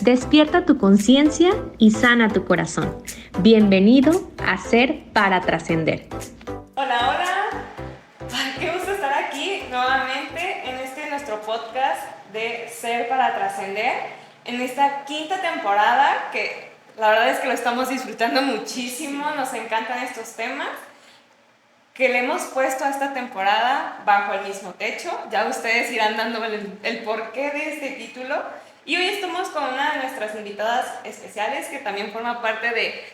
Despierta tu conciencia y sana tu corazón. Bienvenido a Ser para Trascender. Hola, hola. Ay, qué gusto estar aquí nuevamente en nuestro podcast de Ser para Trascender, en esta quinta temporada que la verdad es que lo estamos disfrutando muchísimo, nos encantan estos temas que le hemos puesto a esta temporada bajo el mismo techo. Ya ustedes irán dándole el porqué de este título. Y hoy estamos con una de nuestras invitadas especiales que también forma parte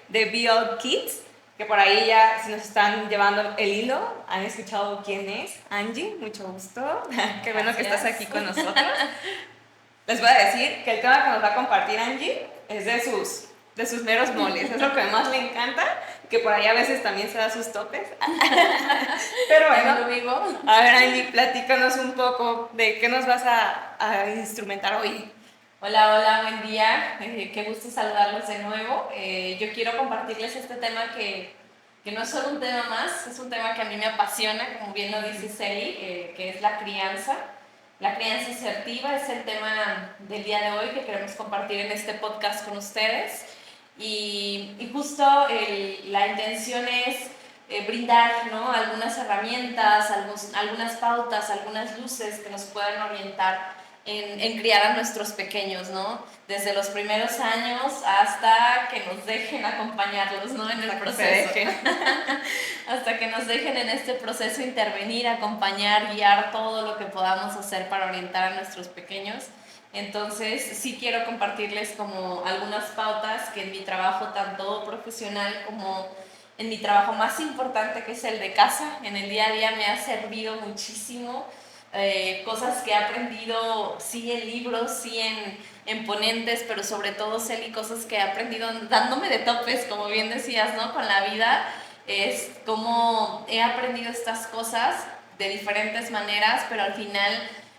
de Be All Kids, que por ahí ya se nos están llevando el hilo. ¿Han escuchado quién es? Angie, mucho gusto. Qué bueno que estás aquí con nosotros. Les voy a decir que el tema que nos va a compartir Angie es de sus meros moles. Es lo que más le encanta, que por ahí a veces también se da sus topes. Pero bueno, a ver Angie, platícanos un poco de qué nos vas a instrumentar hoy. Hola, buen día, qué gusto saludarlos de nuevo. Yo quiero compartirles este tema que no es solo un tema más, es un tema que a mí me apasiona, como bien lo dice Celi, que es la crianza. La crianza asertiva es el tema del día de hoy que queremos compartir en este podcast con ustedes. Y justo la intención es brindar, ¿no?, algunas herramientas, algunas pautas, algunas luces que nos puedan orientar en criar a nuestros pequeños, ¿no? Desde los primeros años hasta que nos dejen acompañarlos, ¿no?, en el proceso. Hasta que nos dejen en este proceso intervenir, acompañar, guiar todo lo que podamos hacer para orientar a nuestros pequeños. Entonces, sí quiero compartirles como algunas pautas que en mi trabajo tanto profesional como en mi trabajo más importante, que es el de casa, en el día a día me ha servido muchísimo. Cosas que he aprendido, sí en libros, sí en ponentes, pero sobre todo, Celi, cosas que he aprendido dándome de topes, como bien decías, ¿no?, con la vida. Es como he aprendido estas cosas de diferentes maneras, pero al final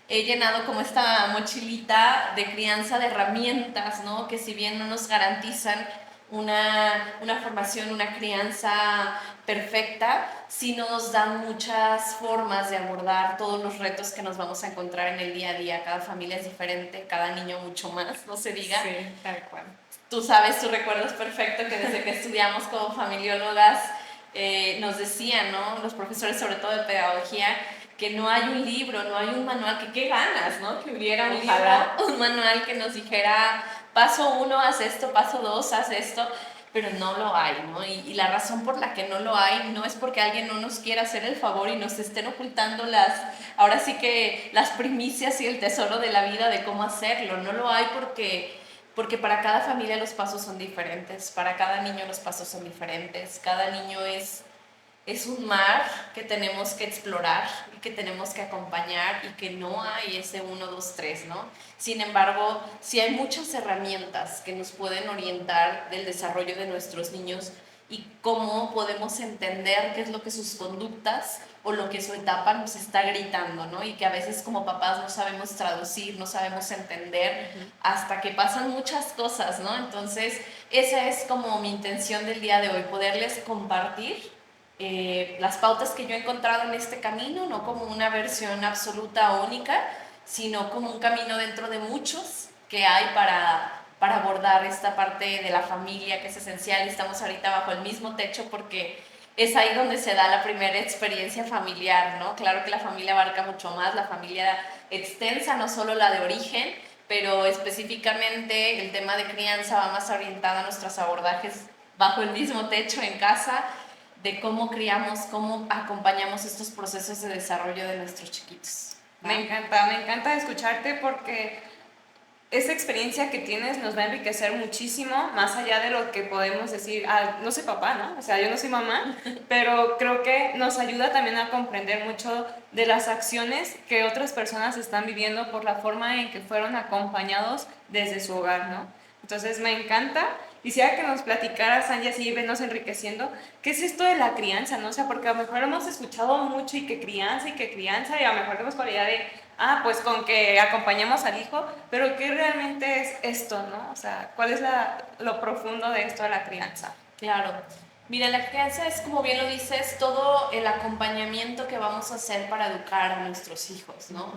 he llenado como esta mochilita de crianza de herramientas, ¿no?, que si bien no nos garantizan una formación, una crianza perfecta, sí nos dan muchas formas de abordar todos los retos que nos vamos a encontrar en el día a día. Cada familia es diferente, cada niño mucho más, no se diga. Sí, tal cual. Tú sabes, tú recuerdas perfecto que desde que estudiamos como familiólogas nos decían, ¿no?, los profesores, sobre todo de pedagogía, que no hay un libro, no hay un manual, que qué ganas, ¿no?, que hubiera un libro, un manual que nos dijera paso 1, haz esto, paso 2, haz esto, pero no lo hay, ¿no? Y la razón por la que no lo hay no es porque alguien no nos quiera hacer el favor y nos estén ocultando ahora sí que las primicias y el tesoro de la vida de cómo hacerlo. No lo hay porque para cada familia los pasos son diferentes, para cada niño los pasos son diferentes, cada niño es un mar que tenemos que explorar y que tenemos que acompañar, y que no hay ese 1, 2, 3, ¿no? Sin embargo, sí hay muchas herramientas que nos pueden orientar del desarrollo de nuestros niños y cómo podemos entender qué es lo que sus conductas o lo que su etapa nos está gritando, ¿no? Y que a veces como papás no sabemos traducir, no sabemos entender hasta que pasan muchas cosas, ¿no? Entonces, esa es como mi intención del día de hoy, poderles compartir las pautas que yo he encontrado en este camino, no como una versión absoluta o única, sino como un camino dentro de muchos que hay para abordar esta parte de la familia, que es esencial. Estamos ahorita bajo el mismo techo porque es ahí donde se da la primera experiencia familiar, ¿no? Claro que la familia abarca mucho más, la familia extensa, no solo la de origen, pero específicamente el tema de crianza va más orientado a nuestros abordajes bajo el mismo techo en casa, de cómo criamos, cómo acompañamos estos procesos de desarrollo de nuestros chiquitos, ¿no? Me encanta escucharte porque esa experiencia que tienes nos va a enriquecer muchísimo, más allá de lo que podemos decir, no soy papá, ¿no? O sea, yo no soy mamá, pero creo que nos ayuda también a comprender mucho de las acciones que otras personas están viviendo por la forma en que fueron acompañados desde su hogar, ¿no? Entonces me encanta. Quisiera que nos platicaras, Angie, así venos enriqueciendo, ¿qué es esto de la crianza, no? O sea, porque a lo mejor hemos escuchado mucho y que crianza, y a lo mejor tenemos con la idea de, pues con que acompañemos al hijo, pero ¿qué realmente es esto, no? O sea, ¿cuál es lo profundo de esto de la crianza? Claro. Mira, la crianza es, como bien lo dices, todo el acompañamiento que vamos a hacer para educar a nuestros hijos, ¿no?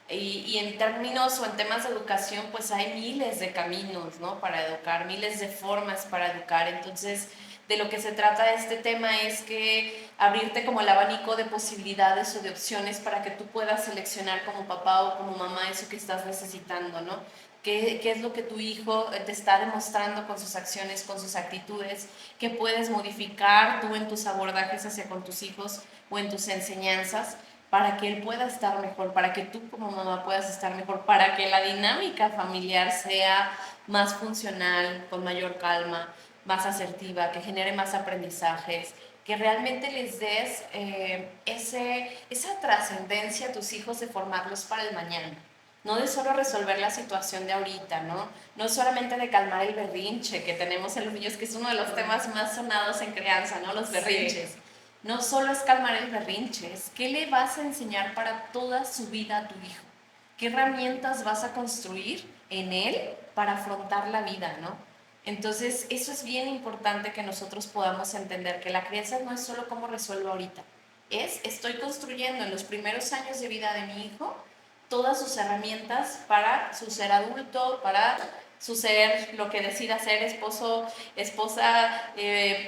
Y en términos o en temas de educación, pues hay miles de caminos, ¿no? Para educar, miles de formas para educar. Entonces, de lo que se trata este tema es que abrirte como el abanico de posibilidades o de opciones para que tú puedas seleccionar como papá o como mamá eso que estás necesitando, ¿no? ¿Qué es lo que tu hijo te está demostrando con sus acciones, con sus actitudes? ¿Qué puedes modificar tú en tus abordajes hacia con tus hijos o en tus enseñanzas para que él pueda estar mejor, para que tú como mamá puedas estar mejor, para que la dinámica familiar sea más funcional, con mayor calma, más asertiva, que genere más aprendizajes, que realmente les des esa trascendencia a tus hijos de formarlos para el mañana? No de solo resolver la situación de ahorita, ¿no? No solamente de calmar el berrinche que tenemos en los niños, que es uno de los temas más sonados en crianza, ¿no? Los berrinches. Sí. No solo es calmar el berrinche, es qué le vas a enseñar para toda su vida a tu hijo. ¿Qué herramientas vas a construir en él para afrontar la vida, ¿no? Entonces, eso es bien importante que nosotros podamos entender, que la crianza no es solo cómo resuelvo ahorita, estoy construyendo en los primeros años de vida de mi hijo todas sus herramientas para su ser adulto, para su ser, lo que decida ser, esposo, esposa,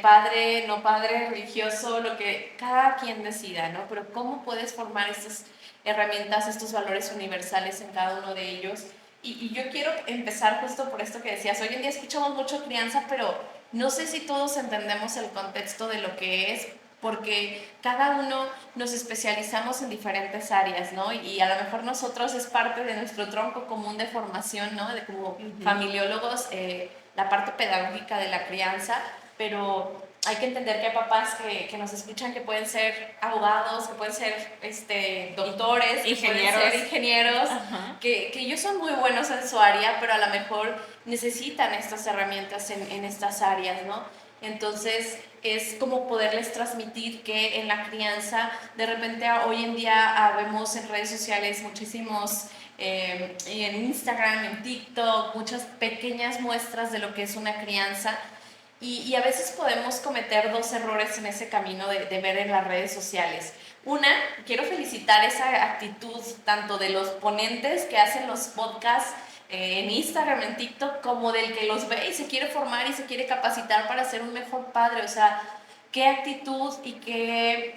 padre, no padre, religioso, lo que cada quien decida, ¿no? Pero cómo puedes formar estas herramientas, estos valores universales en cada uno de ellos. Y yo quiero empezar justo por esto que decías. Hoy en día escuchamos mucho crianza, pero no sé si todos entendemos el contexto de lo que es, porque cada uno nos especializamos en diferentes áreas, ¿no? Y a lo mejor nosotros es parte de nuestro tronco común de formación, ¿no? De como familiólogos, la parte pedagógica de la crianza, pero hay que entender que hay papás que nos escuchan que pueden ser abogados, que pueden ser doctores, ingenieros, que pueden ser ingenieros, que ellos son muy buenos en su área, pero a lo mejor necesitan estas herramientas en estas áreas, ¿no? Entonces es como poderles transmitir que en la crianza, de repente hoy en día vemos en redes sociales muchísimos, en Instagram, en TikTok, muchas pequeñas muestras de lo que es una crianza. Y a veces podemos cometer dos errores en ese camino de ver en las redes sociales. Una, quiero felicitar esa actitud tanto de los ponentes que hacen los podcasts en Instagram, en TikTok, como del que los ve y se quiere formar y se quiere capacitar para ser un mejor padre. O sea, qué actitud y qué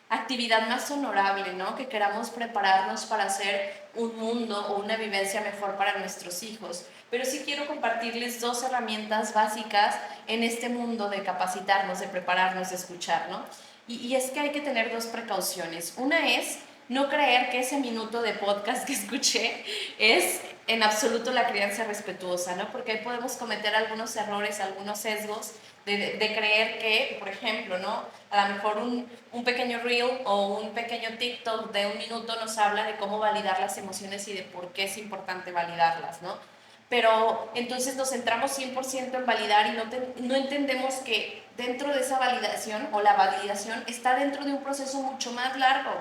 actividad más honorable, ¿no? Que queramos prepararnos para hacer un mundo o una vivencia mejor para nuestros hijos. Pero sí quiero compartirles dos herramientas básicas en este mundo de capacitarnos, de prepararnos, de escuchar, ¿no? Y es que hay que tener dos precauciones. Una es no creer que ese minuto de podcast que escuché es en absoluto la crianza respetuosa, ¿no? Porque ahí podemos cometer algunos errores, algunos sesgos de creer que, por ejemplo, ¿no? A lo mejor un pequeño reel o un pequeño TikTok de un minuto nos habla de cómo validar las emociones y de por qué es importante validarlas, ¿no? Pero entonces nos centramos 100% en validar y no entendemos que dentro de esa validación o la validación está dentro de un proceso mucho más largo,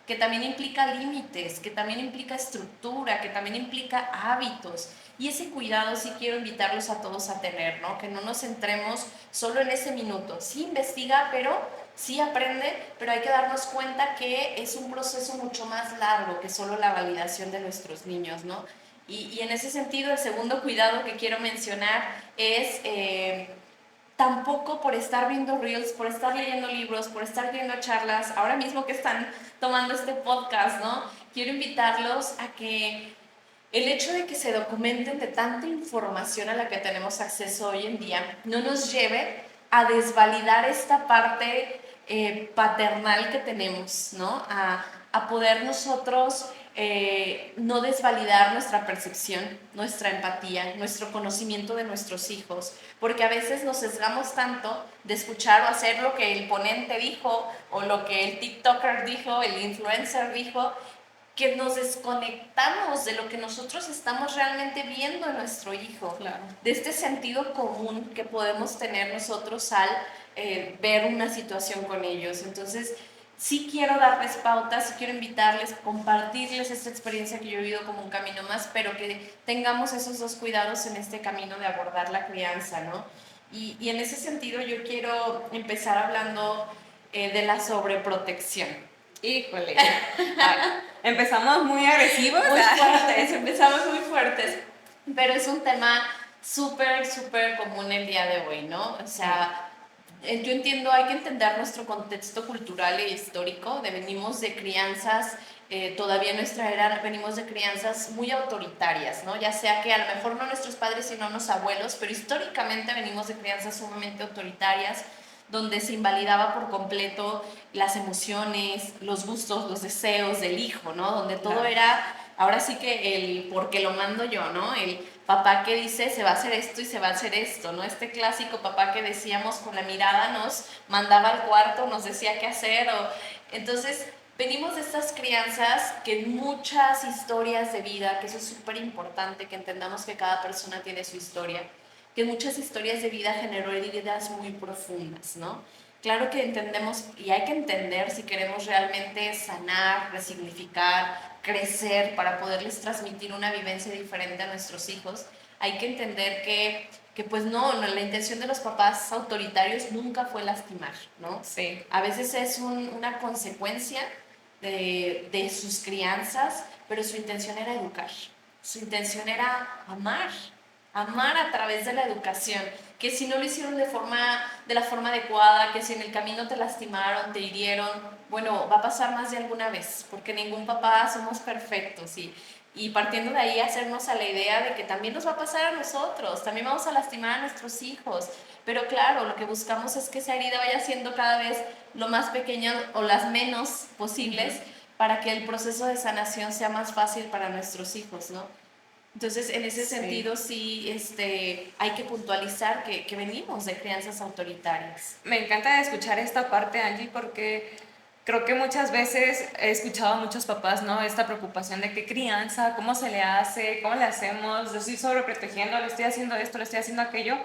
que también implica límites, que también implica estructura, que también implica hábitos. Y ese cuidado sí quiero invitarlos a todos a tener, ¿no? Que no nos centremos solo en ese minuto. Sí investiga, pero sí aprende, pero hay que darnos cuenta que es un proceso mucho más largo que solo la validación de nuestros niños, ¿no? Y en ese sentido, el segundo cuidado que quiero mencionar es tampoco por estar viendo reels, por estar leyendo libros, por estar viendo charlas, ahora mismo que están tomando este podcast, ¿no? Quiero invitarlos a que el hecho de que se documenten de tanta información a la que tenemos acceso hoy en día no nos lleve a desvalidar esta parte paternal que tenemos, ¿no? A poder nosotros no desvalidar nuestra percepción, nuestra empatía, nuestro conocimiento de nuestros hijos, porque a veces nos sesgamos tanto de escuchar o hacer lo que el ponente dijo o lo que el TikToker dijo, el influencer dijo, que nos desconectamos de lo que nosotros estamos realmente viendo en nuestro hijo, claro, de este sentido común que podemos tener nosotros al ver una situación con ellos. Entonces, sí quiero darles pautas, sí quiero invitarles, compartirles esta experiencia que yo he vivido como un camino más, pero que tengamos esos dos cuidados en este camino de abordar la crianza, ¿no? Y en ese sentido yo quiero empezar hablando de la sobreprotección. Híjole. Empezamos muy agresivos. Muy fuertes, empezamos muy fuertes. Pero es un tema súper, súper común el día de hoy, ¿no? O sea, yo entiendo, hay que entender nuestro contexto cultural e histórico, venimos de crianzas, todavía en nuestra era venimos de crianzas muy autoritarias, ¿no? Ya sea que a lo mejor no nuestros padres, sino los abuelos, pero históricamente venimos de crianzas sumamente autoritarias, donde se invalidaba por completo las emociones, los gustos, los deseos del hijo, ¿no? Donde todo era, ahora sí que el porque lo mando yo, ¿no? El papá que dice se va a hacer esto y se va a hacer esto, ¿no? Este clásico papá que decíamos con la mirada nos mandaba al cuarto, nos decía qué hacer, entonces venimos de estas crianzas que en muchas historias de vida, que eso es súper importante, que entendamos que cada persona tiene su historia, que muchas historias de vida generó heridas muy profundas, ¿no? Claro que entendemos y hay que entender si queremos realmente sanar, resignificar, crecer para poderles transmitir una vivencia diferente a nuestros hijos. Hay que entender que pues no, la intención de los papás autoritarios nunca fue lastimar, ¿no? Sí. A veces es una consecuencia de sus crianzas, pero su intención era educar, su intención era amar a través de la educación, que si no lo hicieron de la forma adecuada, que si en el camino te lastimaron, te hirieron, bueno, va a pasar más de alguna vez, porque ningún papá somos perfectos y partiendo de ahí hacernos a la idea de que también nos va a pasar a nosotros, también vamos a lastimar a nuestros hijos, pero claro, lo que buscamos es que esa herida vaya siendo cada vez lo más pequeña o las menos posibles para que el proceso de sanación sea más fácil para nuestros hijos, ¿no? Entonces, en ese sentido, sí, hay que puntualizar que venimos de crianzas autoritarias. Me encanta escuchar esta parte, Angie, porque creo que muchas veces he escuchado a muchos papás, ¿no? Esta preocupación de qué crianza, cómo se le hace, cómo le hacemos, lo estoy sobreprotegiendo, le estoy haciendo esto, le estoy haciendo aquello.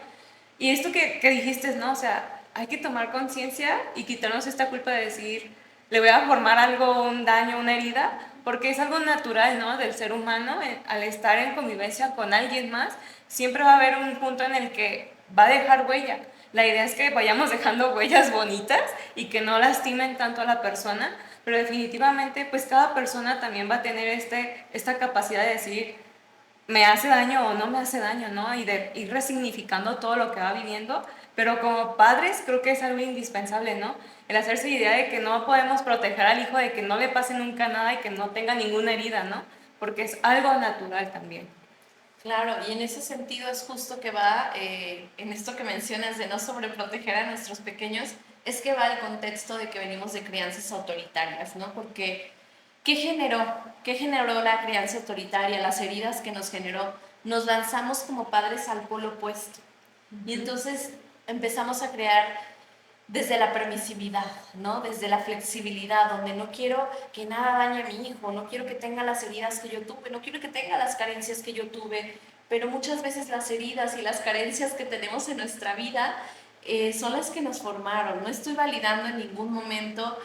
Y esto que dijiste, ¿no? O sea, hay que tomar conciencia y quitarnos esta culpa de decir, le voy a formar algo, un daño, una herida, porque es algo natural, ¿no? Del ser humano, al estar en convivencia con alguien más, siempre va a haber un punto en el que va a dejar huella. La idea es que vayamos dejando huellas bonitas y que no lastimen tanto a la persona, pero definitivamente pues cada persona también va a tener esta capacidad de decir, me hace daño o no me hace daño, ¿no? Y de ir resignificando todo lo que va viviendo, pero como padres creo que es algo indispensable, ¿no? El hacerse idea de que no podemos proteger al hijo, de que no le pase nunca nada y que no tenga ninguna herida, ¿no? Porque es algo natural también. Claro, y en ese sentido es justo que va, en esto que mencionas de no sobreproteger a nuestros pequeños, es que va el contexto de que venimos de crianzas autoritarias, ¿no? Porque ¿qué generó? ¿Qué generó la crianza autoritaria? Las heridas que nos generó. Nos lanzamos como padres al polo opuesto. Y entonces empezamos a crear desde la permisividad, ¿no? Desde la flexibilidad, donde no quiero que nada dañe a mi hijo, no quiero que tenga las heridas que yo tuve, no quiero que tenga las carencias que yo tuve, pero muchas veces las heridas y las carencias que tenemos en nuestra vida son las que nos formaron. No estoy validando en ningún momento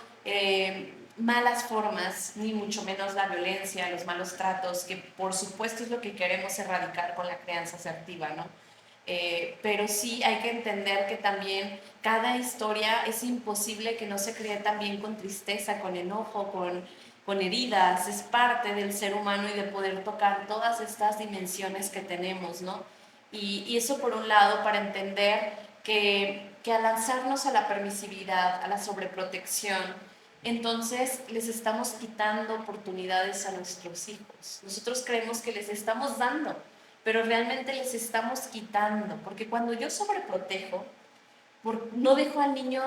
malas formas, ni mucho menos la violencia, los malos tratos, que por supuesto es lo que queremos erradicar con la crianza asertiva, ¿no? Pero sí hay que entender que también cada historia es imposible que no se cree también con tristeza, con enojo, con heridas, es parte del ser humano y de poder tocar todas estas dimensiones que tenemos, ¿no? Y eso por un lado para entender que al lanzarnos a la permisividad, a la sobreprotección, entonces les estamos quitando oportunidades a nuestros hijos. Nosotros creemos que les estamos dando, pero realmente les estamos quitando, porque cuando yo sobreprotejo, no dejo al niño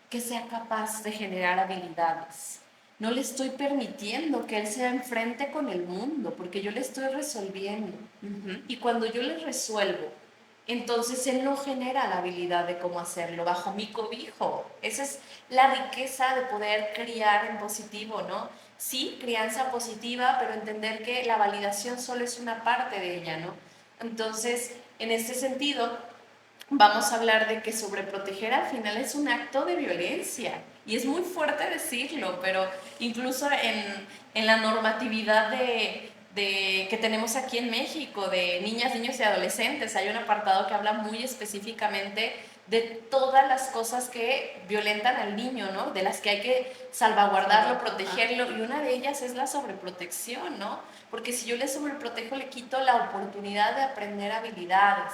que sea capaz de generar habilidades. No le estoy permitiendo que él se enfrente con el mundo, porque yo le estoy resolviendo. Y cuando yo le resuelvo, entonces él no genera la habilidad de cómo hacerlo bajo mi cobijo. Esa es la riqueza de poder criar en positivo, ¿no? Sí, crianza positiva, pero entender que la validación solo es una parte de ella, ¿no? Entonces, en este sentido, vamos a hablar de que sobreproteger al final es un acto de violencia. Y es muy fuerte decirlo, pero incluso en la normatividad que tenemos aquí en México, de niñas, niños y adolescentes, hay un apartado que habla muy específicamente de todas las cosas que violentan al niño, ¿no? De las que hay que salvaguardarlo, protegerlo, y una de ellas es la sobreprotección, ¿no? Porque si yo le sobreprotejo, le quito la oportunidad de aprender habilidades.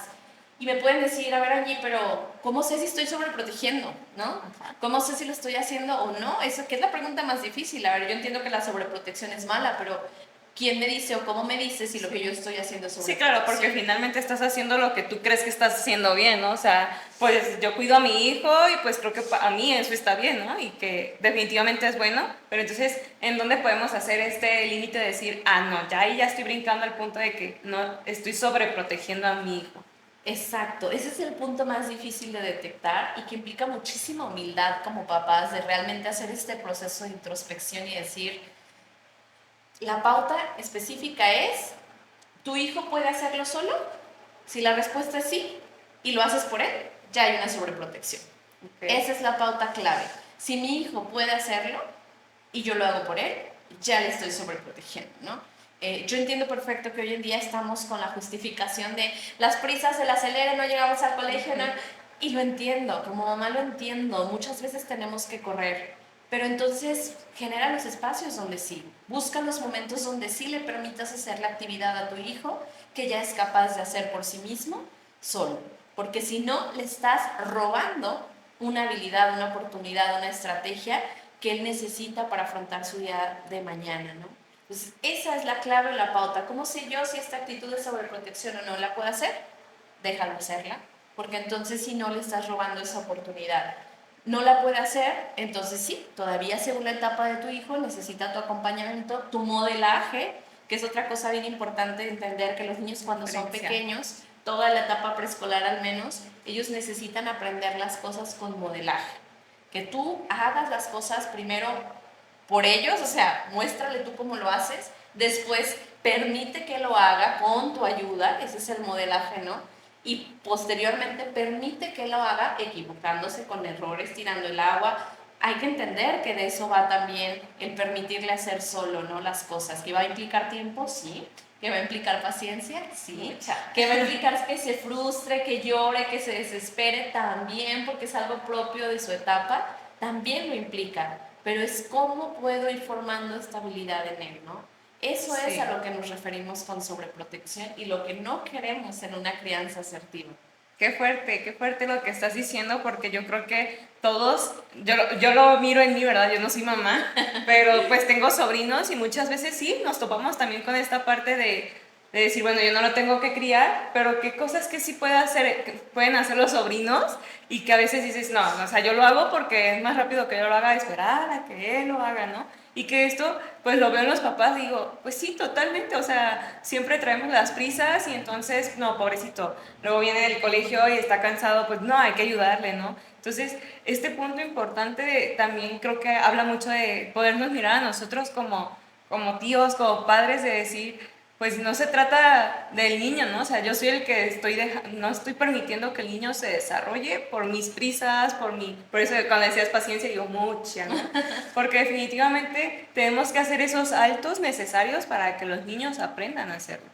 Y me pueden decir, a ver, Angie, pero ¿cómo sé si estoy sobreprotegiendo? ¿No? ¿Cómo sé si lo estoy haciendo o no? Eso que es la pregunta más difícil. A ver, yo entiendo que la sobreprotección es mala, pero ¿quién me dice o cómo me dice si lo que yo estoy haciendo es Sí, claro, porque finalmente estás haciendo lo que tú crees que estás haciendo bien, ¿no? O sea, pues yo cuido a mi hijo y pues creo que a mí eso está bien, ¿no? Y que definitivamente es bueno, pero entonces, ¿en dónde podemos hacer este límite de decir, ah, no, ya ahí ya estoy brincando al punto de que no estoy sobreprotegiendo a mi hijo? Exacto, ese es el punto más difícil de detectar y que implica muchísima humildad como papás de realmente hacer este proceso de introspección y decir, la pauta específica es, ¿tu hijo puede hacerlo solo? Si la respuesta es sí y lo haces por él, ya hay una sobreprotección. Okay. Esa es la pauta clave. Si mi hijo puede hacerlo y yo lo hago por él, ya le estoy sobreprotegiendo, ¿no? Yo entiendo perfecto que hoy en día estamos con la justificación de las prisas, el acelere, no llegamos al colegio, ¿no? Y lo entiendo, como mamá lo entiendo, muchas veces tenemos que correr, pero entonces genera los espacios donde sí, busca los momentos donde sí le permitas hacer la actividad a tu hijo que ya es capaz de hacer por sí mismo solo, porque si no le estás robando una habilidad, una oportunidad, una estrategia que él necesita para afrontar su día de mañana, ¿no? Entonces, esa es la clave, la pauta. ¿Cómo sé yo si esta actitud de sobreprotección o no la puedo hacer? Déjalo hacerla, porque entonces si no le estás robando esa oportunidad. No la puede hacer, entonces sí, todavía según la etapa de tu hijo necesita tu acompañamiento, tu modelaje, que es otra cosa bien importante de entender que los niños cuando son pequeños, toda la etapa preescolar al menos, ellos necesitan aprender las cosas con modelaje. Que tú hagas las cosas primero por ellos, o sea, muéstrale tú cómo lo haces, después permite que lo haga con tu ayuda, ese es el modelaje, ¿no? Y posteriormente permite que lo haga equivocándose con errores, tirando el agua. Hay que entender que de eso va también el permitirle hacer solo, ¿no? Las cosas, que va a implicar tiempo, sí, que va a implicar paciencia, sí, que va a implicar que se frustre, que llore, que se desespere también, porque es algo propio de su etapa, también lo implica, pero es cómo puedo ir formando estabilidad en él, ¿no? Eso sí. Es a lo que nos referimos con sobreprotección y lo que no queremos en una crianza asertiva. Qué fuerte lo que estás diciendo, porque yo creo que todos, yo lo miro en mí, ¿verdad? Yo no soy mamá, pero pues tengo sobrinos y muchas veces sí, nos topamos también con esta parte de decir, bueno, yo no lo tengo que criar, pero qué cosas que sí pueden hacer los sobrinos y que a veces dices, no, o sea, yo lo hago porque es más rápido que yo lo haga, esperar a que él lo haga, ¿no? Y que esto, pues lo veo en los papás, digo, pues sí, totalmente, o sea, siempre traemos las prisas y entonces, no, pobrecito, luego viene del colegio y está cansado, pues no, hay que ayudarle, ¿no? Entonces, este punto importante también creo que habla mucho de podernos mirar a nosotros como tíos, como padres, de decir, pues no se trata del niño, ¿no? O sea, yo soy el que no estoy permitiendo que el niño se desarrolle por mis prisas, por eso cuando decías paciencia digo mucha, ¿no? Porque definitivamente tenemos que hacer esos altos necesarios para que los niños aprendan a hacerlo.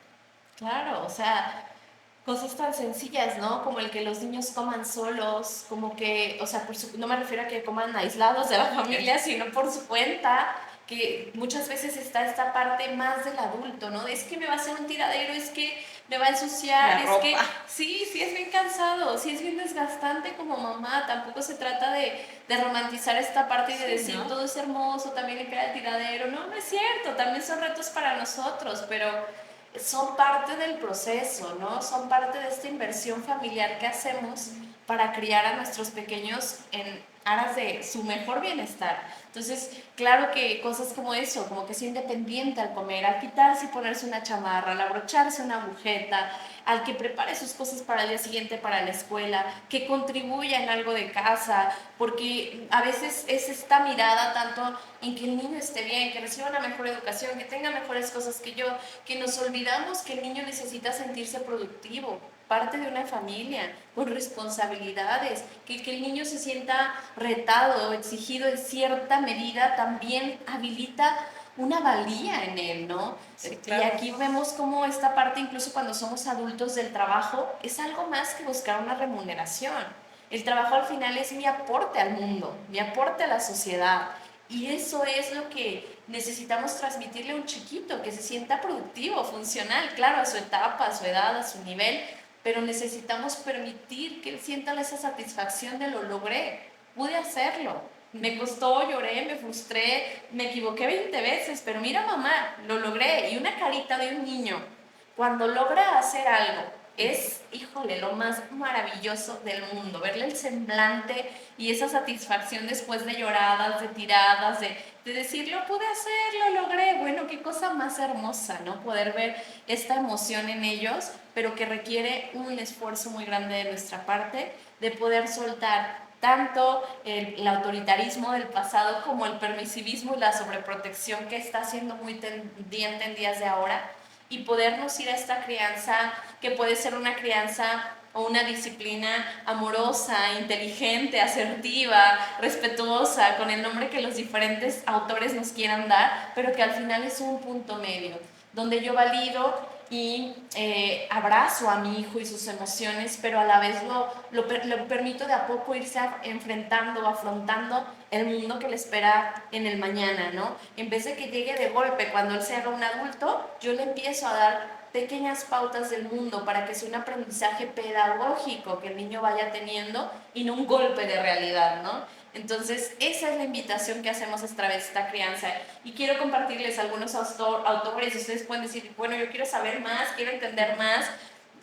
Claro, o sea, cosas tan sencillas, ¿no? Como el que los niños coman solos, como que, o sea, no me refiero a que coman aislados de la familia, sino por su cuenta, que muchas veces está esta parte más del adulto, ¿no? Es que me va a hacer un tiradero, es que me va a ensuciar, es que sí es bien cansado, sí es bien desgastante como mamá, tampoco se trata de romantizar esta parte y de decir, ¿no? Todo es hermoso, también le queda el tiradero, no es cierto, también son retos para nosotros, pero son parte del proceso, ¿no? Son parte de esta inversión familiar que hacemos para criar a nuestros pequeños en aras de su mejor bienestar. Entonces, claro que cosas como eso, como que sea independiente al comer, al quitarse y ponerse una chamarra, al abrocharse una agujeta, al que prepare sus cosas para el día siguiente para la escuela, que contribuya en algo de casa, porque a veces es esta mirada tanto en que el niño esté bien, que reciba una mejor educación, que tenga mejores cosas que yo, que nos olvidamos que el niño necesita sentirse productivo, parte de una familia, con responsabilidades, que el niño se sienta retado, exigido en cierta medida, también habilita una valía en él, ¿no? Sí, claro. Y aquí vemos cómo esta parte, incluso cuando somos adultos del trabajo, es algo más que buscar una remuneración. El trabajo al final es mi aporte al mundo, mi aporte a la sociedad. Y eso es lo que necesitamos transmitirle a un chiquito, que se sienta productivo, funcional, claro, a su etapa, a su edad, a su nivel, pero necesitamos permitir que él sienta esa satisfacción de lo logré, pude hacerlo. Me costó, lloré, me frustré, me equivoqué 20 veces, pero mira mamá, lo logré. Y una carita de un niño, cuando logra hacer algo, es, híjole, lo más maravilloso del mundo. Verle el semblante y esa satisfacción después de lloradas, de tiradas, de decir, lo pude hacer, lo logré. Bueno, qué cosa más hermosa, ¿no? Poder ver esta emoción en ellos, pero que requiere un esfuerzo muy grande de nuestra parte, de poder soltar tanto el autoritarismo del pasado como el permisivismo y la sobreprotección que está siendo muy tendiente en días de ahora, y podernos ir a esta crianza que puede ser una crianza o una disciplina amorosa, inteligente, asertiva, respetuosa, con el nombre que los diferentes autores nos quieran dar, pero que al final es un punto medio, donde yo valido y abrazo a mi hijo y sus emociones, pero a la vez lo permito de a poco irse enfrentando, afrontando el mundo que le espera en el mañana, ¿no? En vez de que llegue de golpe cuando él se haga un adulto, yo le empiezo a dar pequeñas pautas del mundo para que sea un aprendizaje pedagógico que el niño vaya teniendo y no un golpe de realidad, ¿no? Entonces, esa es la invitación que hacemos a través de esta crianza. Y quiero compartirles algunos autores. Ustedes pueden decir, bueno, yo quiero saber más, quiero entender más.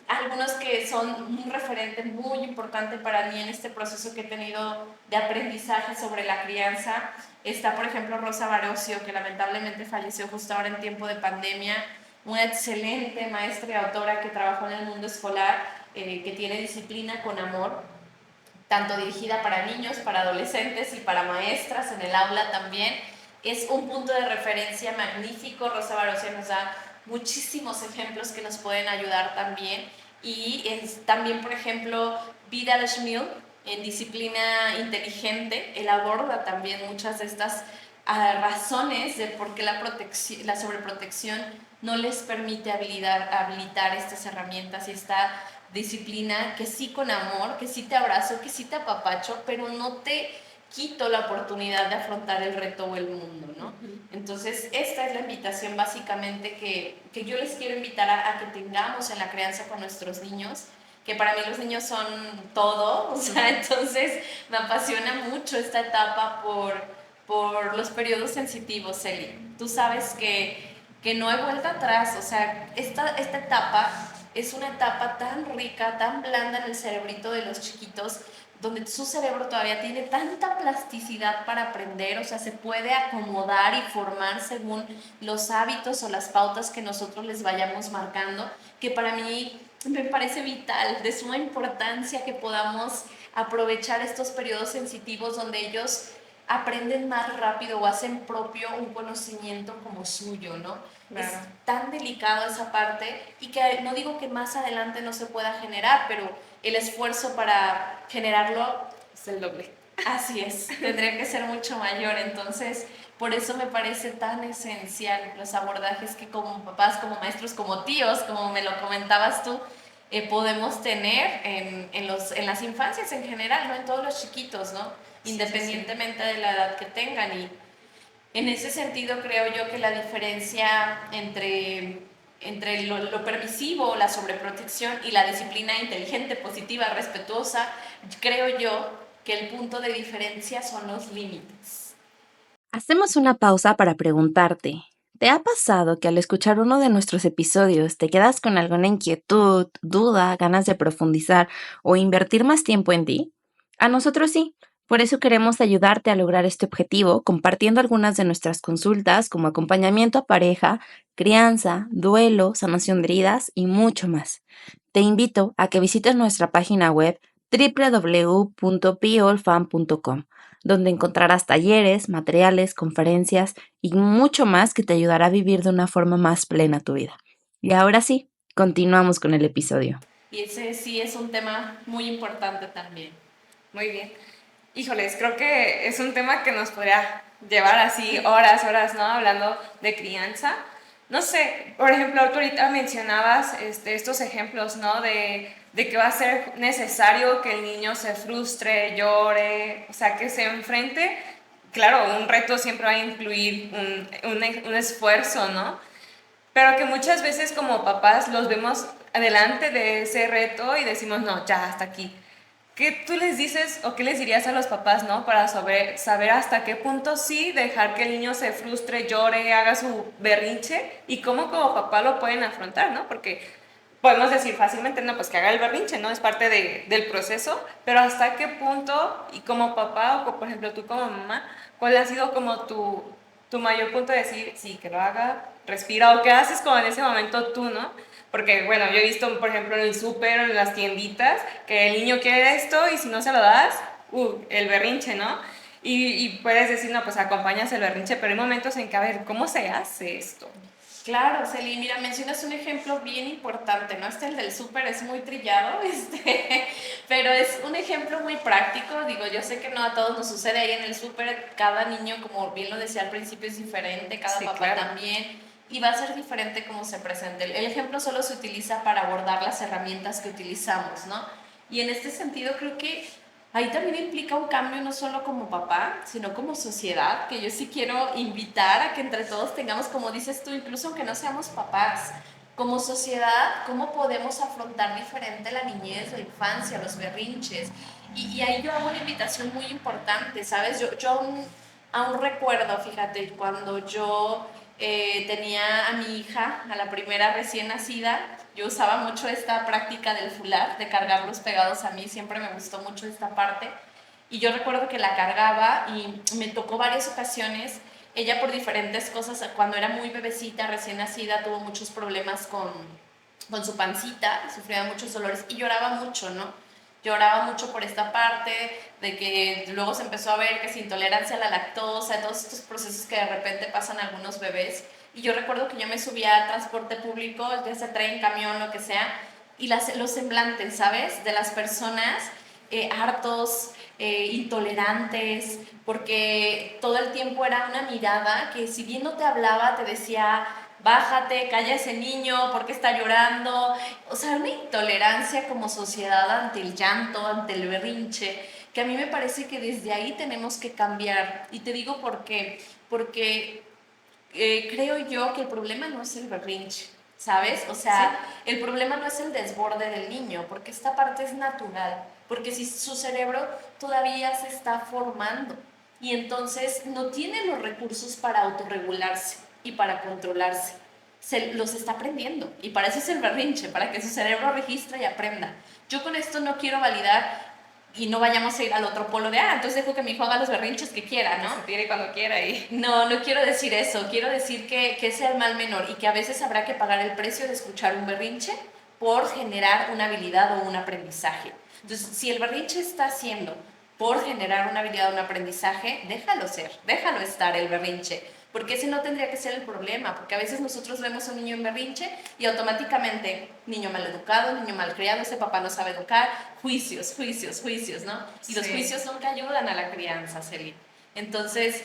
Algunos que son un referente muy importante para mí en este proceso que he tenido de aprendizaje sobre la crianza. Está, por ejemplo, Rosa Barocio, que lamentablemente falleció justo ahora en tiempo de pandemia. Una excelente maestra y autora que trabajó en el mundo escolar, que tiene disciplina con amor, tanto dirigida para niños, para adolescentes y para maestras en el aula también. Es un punto de referencia magnífico. Rosa Barocio nos da muchísimos ejemplos que nos pueden ayudar también. Y también, por ejemplo, Vidal Schmil, en disciplina inteligente, él aborda también muchas de estas razones de por qué la sobreprotección no les permite habilitar estas herramientas y esta disciplina, que sí con amor, que sí te abrazo, que sí te apapacho, pero no te quito la oportunidad de afrontar el reto o el mundo, ¿no? Entonces, esta es la invitación básicamente que yo les quiero invitar a que tengamos en la crianza con nuestros niños, que para mí los niños son todo, o sea, entonces me apasiona mucho esta etapa por los periodos sensitivos, Eli. Tú sabes que no hay vuelta atrás, o sea, esta etapa es una etapa tan rica, tan blanda en el cerebrito de los chiquitos, donde su cerebro todavía tiene tanta plasticidad para aprender, o sea, se puede acomodar y formar según los hábitos o las pautas que nosotros les vayamos marcando, que para mí me parece vital, de suma importancia que podamos aprovechar estos periodos sensitivos donde ellos aprenden más rápido o hacen propio un conocimiento como suyo, ¿no? Claro. Es tan delicado esa parte, y que no digo que más adelante no se pueda generar, pero el esfuerzo para generarlo es el doble. Así es, tendría que ser mucho mayor. Entonces, por eso me parece tan esencial los abordajes que como papás, como maestros, como tíos, como me lo comentabas tú, podemos tener en las infancias en general, no en todos los chiquitos, ¿no? Independientemente de la edad que tengan. Y en ese sentido creo yo que la diferencia entre lo permisivo, la sobreprotección y la disciplina inteligente, positiva, respetuosa, creo yo que el punto de diferencia son los límites. Hacemos una pausa para preguntarte, ¿te ha pasado que al escuchar uno de nuestros episodios te quedas con alguna inquietud, duda, ganas de profundizar o invertir más tiempo en ti? A nosotros sí. Por eso queremos ayudarte a lograr este objetivo compartiendo algunas de nuestras consultas como acompañamiento a pareja, crianza, duelo, sanación de heridas y mucho más. Te invito a que visites nuestra página web www.peolfam.com, donde encontrarás talleres, materiales, conferencias y mucho más que te ayudará a vivir de una forma más plena tu vida. Y ahora sí, continuamos con el episodio. Y ese sí es un tema muy importante también. Muy bien. Híjoles, creo que es un tema que nos podría llevar así horas, ¿no? Hablando de crianza. No sé, por ejemplo, tú ahorita mencionabas estos ejemplos, ¿no? De de que va a ser necesario que el niño se frustre, llore, o sea, que se enfrente. Claro, un reto siempre va a incluir un esfuerzo, ¿no? Pero que muchas veces como papás los vemos adelante de ese reto y decimos, no, ya, hasta aquí. ¿Qué tú les dices o qué les dirías a los papás, ¿no? Para saber hasta qué punto sí dejar que el niño se frustre, llore, haga su berrinche y cómo como papá lo pueden afrontar, ¿no? Porque podemos decir fácilmente, no, pues que haga el berrinche, ¿no? Es parte del proceso, pero hasta qué punto y como papá o por ejemplo tú como mamá, ¿cuál ha sido como tu mayor punto de decir, sí, que lo haga, respira o qué haces como en ese momento tú, ¿no? Porque, bueno, yo he visto, por ejemplo, en el súper, en las tienditas, que el niño quiere esto y si no se lo das, el berrinche, ¿no? Y puedes decir, no, pues acompañas el berrinche, pero hay momentos en que, a ver, ¿cómo se hace esto? Claro, Celi, mira, mencionas un ejemplo bien importante, ¿no? El del súper es muy trillado, pero es un ejemplo muy práctico. Digo, yo sé que no a todos nos sucede ahí en el súper, cada niño, como bien lo decía al principio, es diferente, cada Sí, papá claro. también, y va a ser diferente cómo se presente. El ejemplo solo se utiliza para abordar las herramientas que utilizamos, ¿no? Y en este sentido creo que ahí también implica un cambio no solo como papá, sino como sociedad, que yo sí quiero invitar a que entre todos tengamos, como dices tú, incluso aunque no seamos papás, como sociedad, cómo podemos afrontar diferente la niñez, la infancia, los berrinches. Y ahí yo hago una invitación muy importante, ¿sabes? Yo aún recuerdo, fíjate, cuando yo tenía a mi hija, a la primera recién nacida, yo usaba mucho esta práctica del fular, de cargarlos pegados a mí, siempre me gustó mucho esta parte. Y yo recuerdo que la cargaba y me tocó varias ocasiones. Ella por diferentes cosas, cuando era muy bebecita, recién nacida, tuvo muchos problemas con su pancita, sufría muchos dolores y lloraba mucho, ¿no? Lloraba mucho por esta parte de que luego se empezó a ver que es intolerancia a la lactosa, todos estos procesos que de repente pasan a algunos bebés. Y yo recuerdo que yo me subía al transporte público, ya sea tren, camión, lo que sea, y los semblantes, ¿sabes? De las personas hartos, intolerantes, porque todo el tiempo era una mirada que si bien no te hablaba, te decía, bájate, calla ese niño, ¿por qué está llorando? O sea, una intolerancia como sociedad ante el llanto, ante el berrinche, que a mí me parece que desde ahí tenemos que cambiar. Y te digo por qué, porque creo yo que el problema no es el berrinche, ¿sabes? O sea, sí, el problema no es el desborde del niño, porque esta parte es natural, porque si su cerebro todavía se está formando y entonces no tiene los recursos para autorregularse y para controlarse. Se los está aprendiendo y para eso es el berrinche, para que su cerebro registre y aprenda. Yo con esto no quiero validar y no vayamos a ir al otro polo de, entonces dejo que mi hijo haga los berrinches que quiera, ¿no? Que se tire cuando quiera y... No, no quiero decir eso, quiero decir que sea el mal menor y que a veces habrá que pagar el precio de escuchar un berrinche por generar una habilidad o un aprendizaje. Entonces, si el berrinche está haciendo por generar una habilidad o un aprendizaje, déjalo ser, déjalo estar el berrinche, porque ese no tendría que ser el problema, porque a veces nosotros vemos a un niño en berrinche y automáticamente, niño mal educado, niño mal criado, ese papá no sabe educar, juicios, juicios, juicios, ¿no? Y los juicios nunca ayudan a la crianza, Celi. Entonces,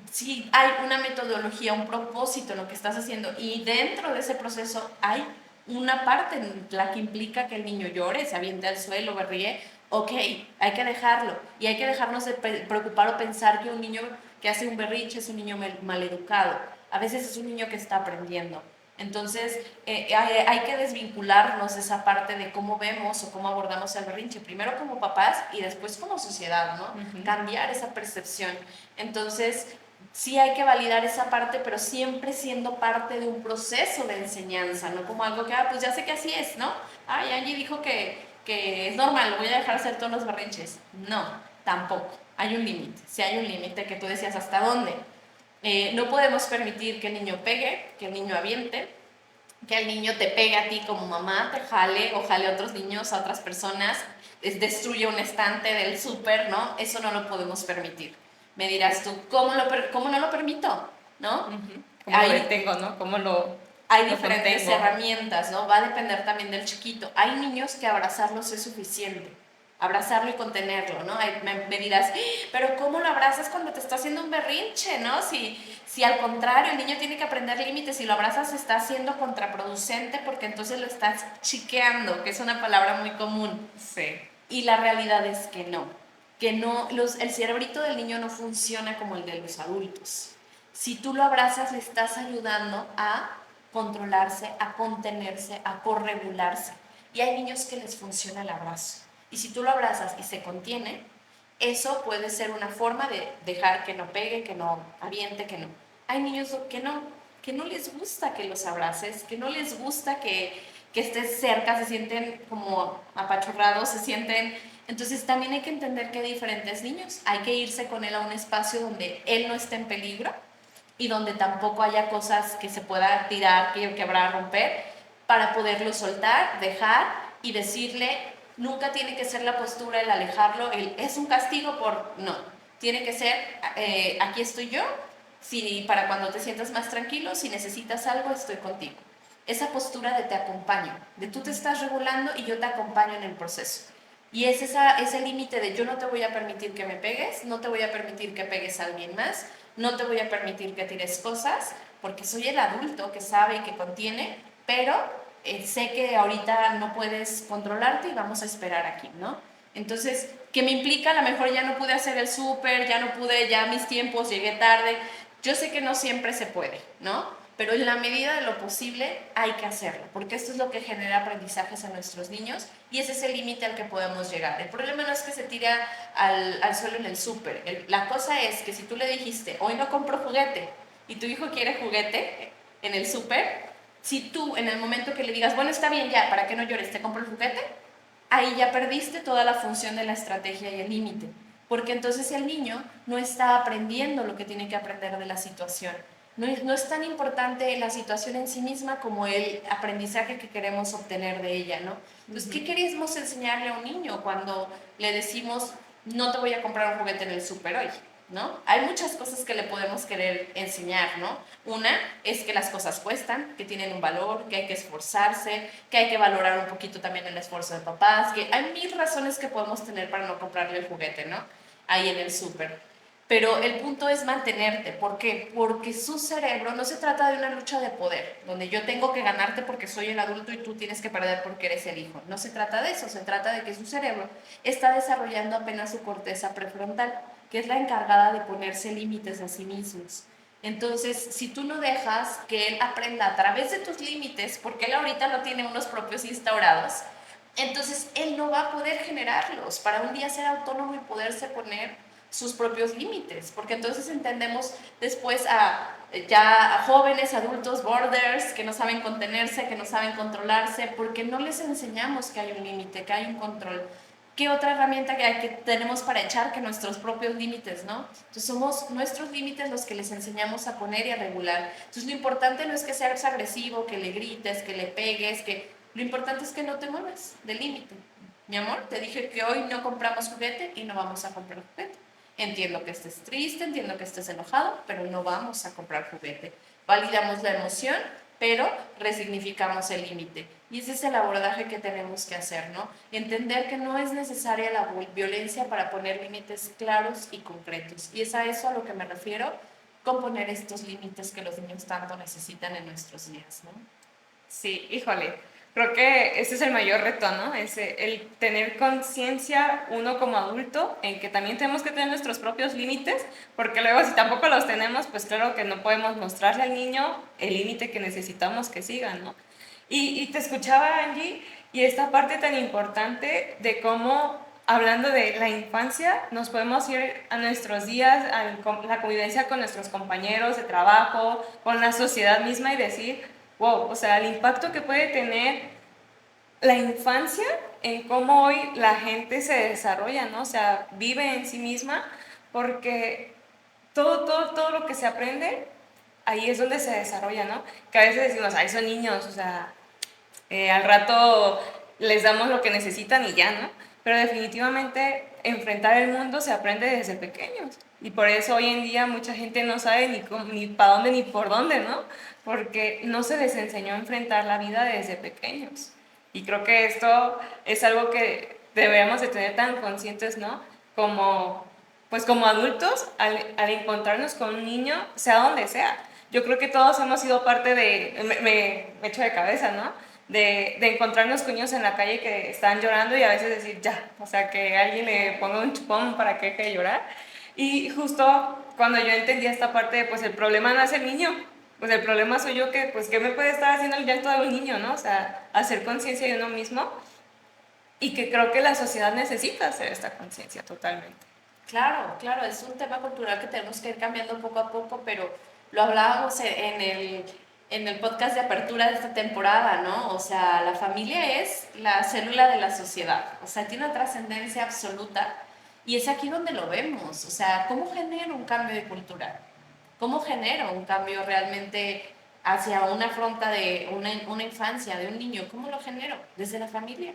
sí hay una metodología, un propósito en lo que estás haciendo y dentro de ese proceso hay una parte en la que implica que el niño llore, se aviente al suelo, berríe, ok, hay que dejarlo y hay que dejarnos de preocupar o pensar que un niño que hace un berrinche es un niño mal educado. A veces es un niño que está aprendiendo. Entonces, hay que desvincularnos de esa parte de cómo vemos o cómo abordamos el berrinche, primero como papás y después como sociedad, ¿no? Cambiar esa percepción. Entonces, sí hay que validar esa parte, pero siempre siendo parte de un proceso de enseñanza, no como algo que, pues ya sé que así es, ¿no? Ay, Angie dijo que es normal, lo voy a dejar hacer todos los berrinches. No, tampoco. Hay un límite. Si hay un límite que tú decías, ¿hasta dónde? No podemos permitir que el niño pegue, que el niño aviente, que el niño te pegue a ti como mamá, te jale o jale a otros niños, a otras personas, destruye un estante del súper, ¿no? Eso no lo podemos permitir. Me dirás tú, ¿cómo no lo permito? ¿No? ¿Cómo lo detengo, no? ¿Cómo lo Hay diferentes herramientas, ¿no? Va a depender también del chiquito. Hay niños que abrazarlos es suficiente. abrazarlo y contenerlo, ¿no? Me dirás, pero ¿cómo lo abrazas cuando te está haciendo un berrinche, ¿no? Si al contrario el niño tiene que aprender límites, si lo abrazas está siendo contraproducente porque entonces lo estás chiqueando, que es una palabra muy común. Sí. Y la realidad es que no el cerebrito del niño no funciona como el de los adultos. Si tú lo abrazas, le estás ayudando a controlarse, a contenerse, a corregularse. Y hay niños que les funciona el abrazo. Y si tú lo abrazas y se contiene, eso puede ser una forma de dejar que no pegue, que no aviente, que no. Hay niños que no les gusta que los abraces, que no les gusta que estés cerca, se sienten como apachurrados, se sienten... Entonces también hay que entender que hay diferentes niños. Hay que irse con él a un espacio donde él no esté en peligro y donde tampoco haya cosas que se pueda tirar, quebrar, romper, para poderlo soltar, dejar y decirle, nunca tiene que ser la postura el alejarlo, es un castigo por... No, tiene que ser, aquí estoy yo, si, para cuando te sientas más tranquilo, si necesitas algo, estoy contigo. Esa postura de te acompaño, de tú te estás regulando y yo te acompaño en el proceso. Y es ese límite de yo no te voy a permitir que me pegues, no te voy a permitir que pegues a alguien más, no te voy a permitir que tires cosas, porque soy el adulto que sabe y que contiene, pero sé que ahorita no puedes controlarte y vamos a esperar aquí, ¿no? Entonces, ¿qué me implica? A lo mejor ya no pude hacer el súper, ya no pude, ya mis tiempos, llegué tarde. Yo sé que no siempre se puede, ¿no? Pero en la medida de lo posible hay que hacerlo, porque esto es lo que genera aprendizajes a nuestros niños y ese es el límite al que podemos llegar. El problema no es que se tire al suelo en el súper. La cosa es que si tú le dijiste, hoy no compro juguete, y tu hijo quiere juguete en el súper, si tú en el momento que le digas, bueno, está bien ya, para que no llores, te compro el juguete, ahí ya perdiste toda la función de la estrategia y el límite, porque entonces el niño no está aprendiendo lo que tiene que aprender de la situación. No es tan importante la situación en sí misma como el aprendizaje que queremos obtener de ella, ¿no? Entonces, ¿qué queremos enseñarle a un niño cuando le decimos, no te voy a comprar un juguete en el súper hoy, ¿no? Hay muchas cosas que le podemos querer enseñar, ¿no? Una es que las cosas cuestan, que tienen un valor, que hay que esforzarse, que hay que valorar un poquito también el esfuerzo de papás, que hay mil razones que podemos tener para no comprarle el juguete, ¿no? Ahí en el súper. Pero el punto es mantenerte. ¿Por qué? Porque su cerebro no se trata de una lucha de poder, donde yo tengo que ganarte porque soy el adulto y tú tienes que perder porque eres el hijo. No se trata de eso, se trata de que su cerebro está desarrollando apenas su corteza prefrontal, que es la encargada de ponerse límites a sí mismos. Entonces, si tú no dejas que él aprenda a través de tus límites, porque él ahorita no tiene unos propios instaurados, entonces él no va a poder generarlos para un día ser autónomo y poderse poner sus propios límites, porque entonces entendemos después a jóvenes, adultos, borders, que no saben contenerse, que no saben controlarse, porque no les enseñamos que hay un límite, que hay un control. ¿Qué otra herramienta que tenemos para echar que nuestros propios límites, ¿no? Entonces somos nuestros límites los que les enseñamos a poner y a regular. Entonces lo importante no es que seas agresivo, que le grites, que le pegues, lo importante es que no te muevas del límite. Mi amor, te dije que hoy no compramos juguete y no vamos a comprar juguete. Entiendo que estés triste, entiendo que estés enojado, pero no vamos a comprar juguete. Validamos la emoción, pero resignificamos el límite. Y ese es el abordaje que tenemos que hacer, ¿no? Entender que no es necesaria la violencia para poner límites claros y concretos. Y es a eso a lo que me refiero con poner estos límites que los niños tanto necesitan en nuestros días, ¿no? Sí, híjole, creo que ese es el mayor reto, ¿no? El tener conciencia uno como adulto en que también tenemos que tener nuestros propios límites, porque luego si tampoco los tenemos, pues claro que no podemos mostrarle al niño el límite que necesitamos que siga, ¿no? Y te escuchaba, Angie, y esta parte tan importante de cómo, hablando de la infancia, nos podemos ir a nuestros días, a la convivencia con nuestros compañeros de trabajo, con la sociedad misma y decir, wow, o sea, el impacto que puede tener la infancia en cómo hoy la gente se desarrolla, ¿no? O sea, vive en sí misma, porque todo lo que se aprende, ahí es donde se desarrolla, ¿no? Que a veces decimos, ay, son niños, o sea, al rato les damos lo que necesitan y ya, ¿no? Pero definitivamente enfrentar el mundo se aprende desde pequeños. Y por eso hoy en día mucha gente no sabe ni para dónde ni por dónde, ¿no? Porque no se les enseñó a enfrentar la vida desde pequeños. Y creo que esto es algo que deberíamos de tener tan conscientes, ¿no? Como adultos, al encontrarnos con un niño, sea donde sea. Yo creo que todos hemos sido parte me echo de cabeza, ¿no? De encontrarnos con niños en la calle que están llorando y a veces decir, ya, o sea, que alguien le ponga un chupón para que deje de llorar. Y justo cuando yo entendí esta parte de, pues el problema no es el niño, pues el problema soy yo que, pues, ¿qué me puede estar haciendo el llanto de un niño, no? O sea, hacer conciencia de uno mismo y que creo que la sociedad necesita hacer esta conciencia totalmente. Claro, claro, es un tema cultural que tenemos que ir cambiando poco a poco, pero lo hablábamos en el podcast de apertura de esta temporada, ¿no? O sea, la familia es la célula de la sociedad, o sea, tiene una trascendencia absoluta y es aquí donde lo vemos, o sea, ¿cómo genero un cambio de cultura? ¿Cómo genero un cambio realmente hacia una afronta de una infancia, de un niño? ¿Cómo lo genero? Desde la familia.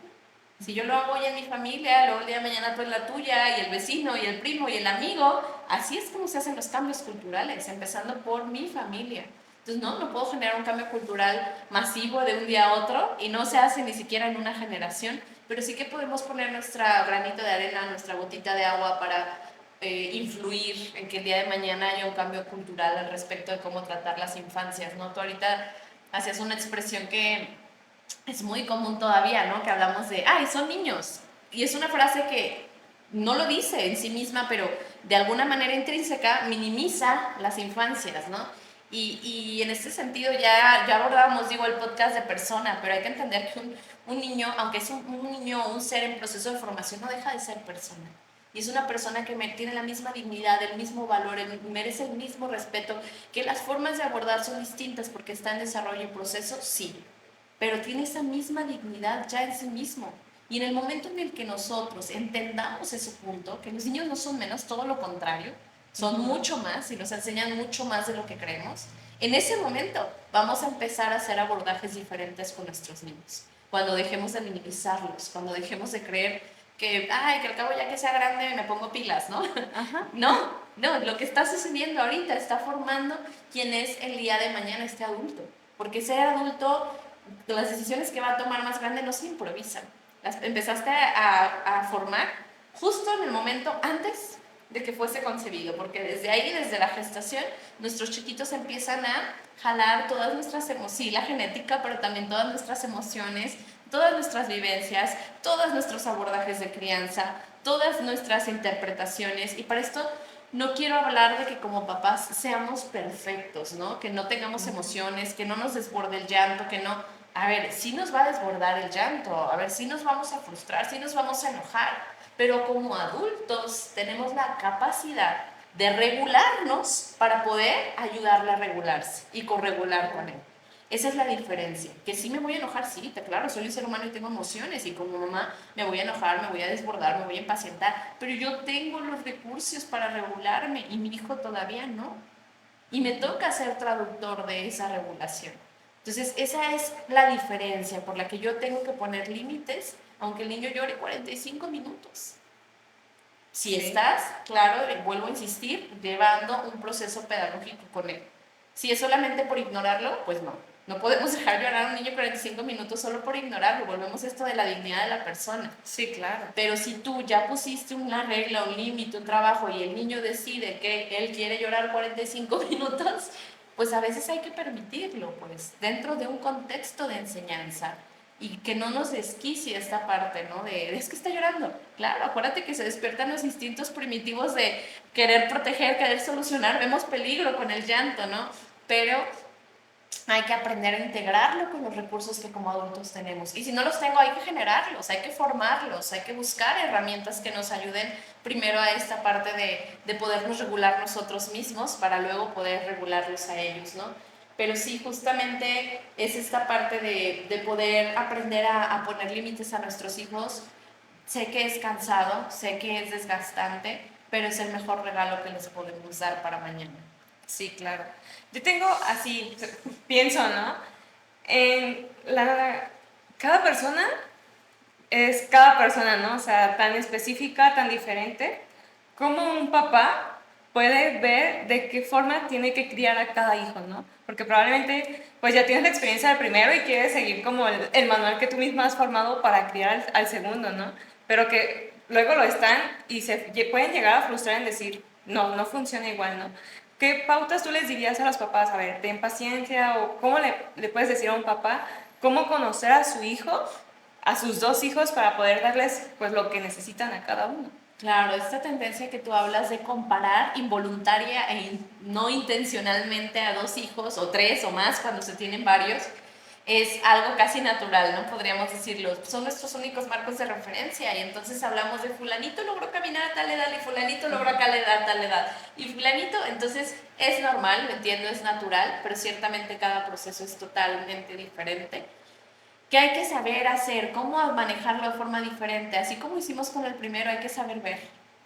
Si yo lo hago ya en mi familia, luego el día de mañana tú en la tuya, y el vecino, y el primo, y el amigo, así es como se hacen los cambios culturales, empezando por mi familia. Entonces, no puedo generar un cambio cultural masivo de un día a otro, y no se hace ni siquiera en una generación, pero sí que podemos poner nuestra granito de arena, nuestra gotita de agua para influir en que el día de mañana haya un cambio cultural al respecto de cómo tratar las infancias, ¿no? Tú ahorita hacías una expresión que es muy común todavía, ¿no? Que hablamos de, ay, son niños. Y es una frase que no lo dice en sí misma, pero de alguna manera intrínseca minimiza las infancias, ¿no? Y en este sentido ya abordábamos, digo, el podcast de persona, pero hay que entender que un niño, aunque es un niño o un ser en proceso de formación, no deja de ser persona. Y es una persona que tiene la misma dignidad, el mismo valor, merece el mismo respeto, que las formas de abordar son distintas porque está en desarrollo y proceso, sí, pero tiene esa misma dignidad ya en sí mismo. Y en el momento en el que nosotros entendamos ese punto, que los niños no son menos, todo lo contrario, son mucho más y nos enseñan mucho más de lo que creemos, en ese momento vamos a empezar a hacer abordajes diferentes con nuestros niños. Cuando dejemos de minimizarlos, cuando dejemos de creer que, ay, que al cabo ya que sea grande me pongo pilas, ¿no? Ajá. No, lo que está sucediendo ahorita está formando quién es el día de mañana este adulto. Porque ser adulto, las decisiones que va a tomar más grande no se improvisan. Las empezaste a formar justo en el momento antes de que fuese concebido, porque desde ahí, desde la gestación, nuestros chiquitos empiezan a jalar todas nuestras emociones, sí, la genética, pero también todas nuestras emociones, todas nuestras vivencias, todos nuestros abordajes de crianza, todas nuestras interpretaciones, y para esto no quiero hablar de que como papás seamos perfectos, ¿no? Que no tengamos emociones, que no nos desborde el llanto, que no... A ver, sí nos va a desbordar el llanto, a ver, sí nos vamos a frustrar, sí nos vamos a enojar, pero como adultos tenemos la capacidad de regularnos para poder ayudarle a regularse y corregular con él. Esa es la diferencia, que sí me voy a enojar, sí, claro, soy un ser humano y tengo emociones y como mamá me voy a enojar, me voy a desbordar, me voy a impacientar, pero yo tengo los recursos para regularme y mi hijo todavía no. Y me toca ser traductor de esa regulación. Entonces, esa es la diferencia por la que yo tengo que poner límites, aunque el niño llore 45 minutos. Si estás, claro, vuelvo a insistir, llevando un proceso pedagógico con él. Si es solamente por ignorarlo, pues no. No podemos dejar llorar a un niño 45 minutos solo por ignorarlo. Volvemos a esto de la dignidad de la persona. Sí, claro. Pero si tú ya pusiste una regla, un límite, un trabajo y el niño decide que él quiere llorar 45 minutos, pues a veces hay que permitirlo, pues, dentro de un contexto de enseñanza. Y que no nos desquicie esta parte, ¿no? Es que está llorando. Claro, acuérdate que se despiertan los instintos primitivos de querer proteger, querer solucionar. Vemos peligro con el llanto, ¿no? Pero hay que aprender a integrarlo con los recursos que como adultos tenemos. Y si no los tengo, hay que generarlos, hay que formarlos, hay que buscar herramientas que nos ayuden primero a esta parte de podernos regular nosotros mismos para luego poder regularlos a ellos, ¿no? Pero sí, justamente es esta parte de poder aprender a poner límites a nuestros hijos. Sé que es cansado, sé que es desgastante, pero es el mejor regalo que les podemos dar para mañana. Sí, claro. Yo tengo así, pienso, ¿no? Cada persona es cada persona, ¿no? O sea, tan específica, tan diferente, como un papá puede ver de qué forma tiene que criar a cada hijo, ¿no? Porque probablemente pues ya tienes la experiencia del primero y quieres seguir como el manual que tú misma has formado para criar al segundo, ¿no? pero que luego lo están y se pueden llegar a frustrar en decir, no, no funciona igual, ¿no? ¿Qué pautas tú les dirías a los papás? A ver, ten paciencia, o cómo le puedes decir a un papá cómo conocer a su hijo, a sus dos hijos, para poder darles pues lo que necesitan a cada uno. Claro, esta tendencia que tú hablas de comparar involuntaria e no intencionalmente a dos hijos o tres o más cuando se tienen varios, es algo casi natural, ¿no? Podríamos decirlo. Son nuestros únicos marcos de referencia y entonces hablamos de fulanito logró caminar a tal edad y fulanito logró a tal edad y fulanito, entonces es normal, lo entiendo, es natural, pero ciertamente cada proceso es totalmente diferente. ¿Qué hay que saber hacer? ¿Cómo manejarlo de forma diferente? Así como hicimos con el primero, hay que saber ver,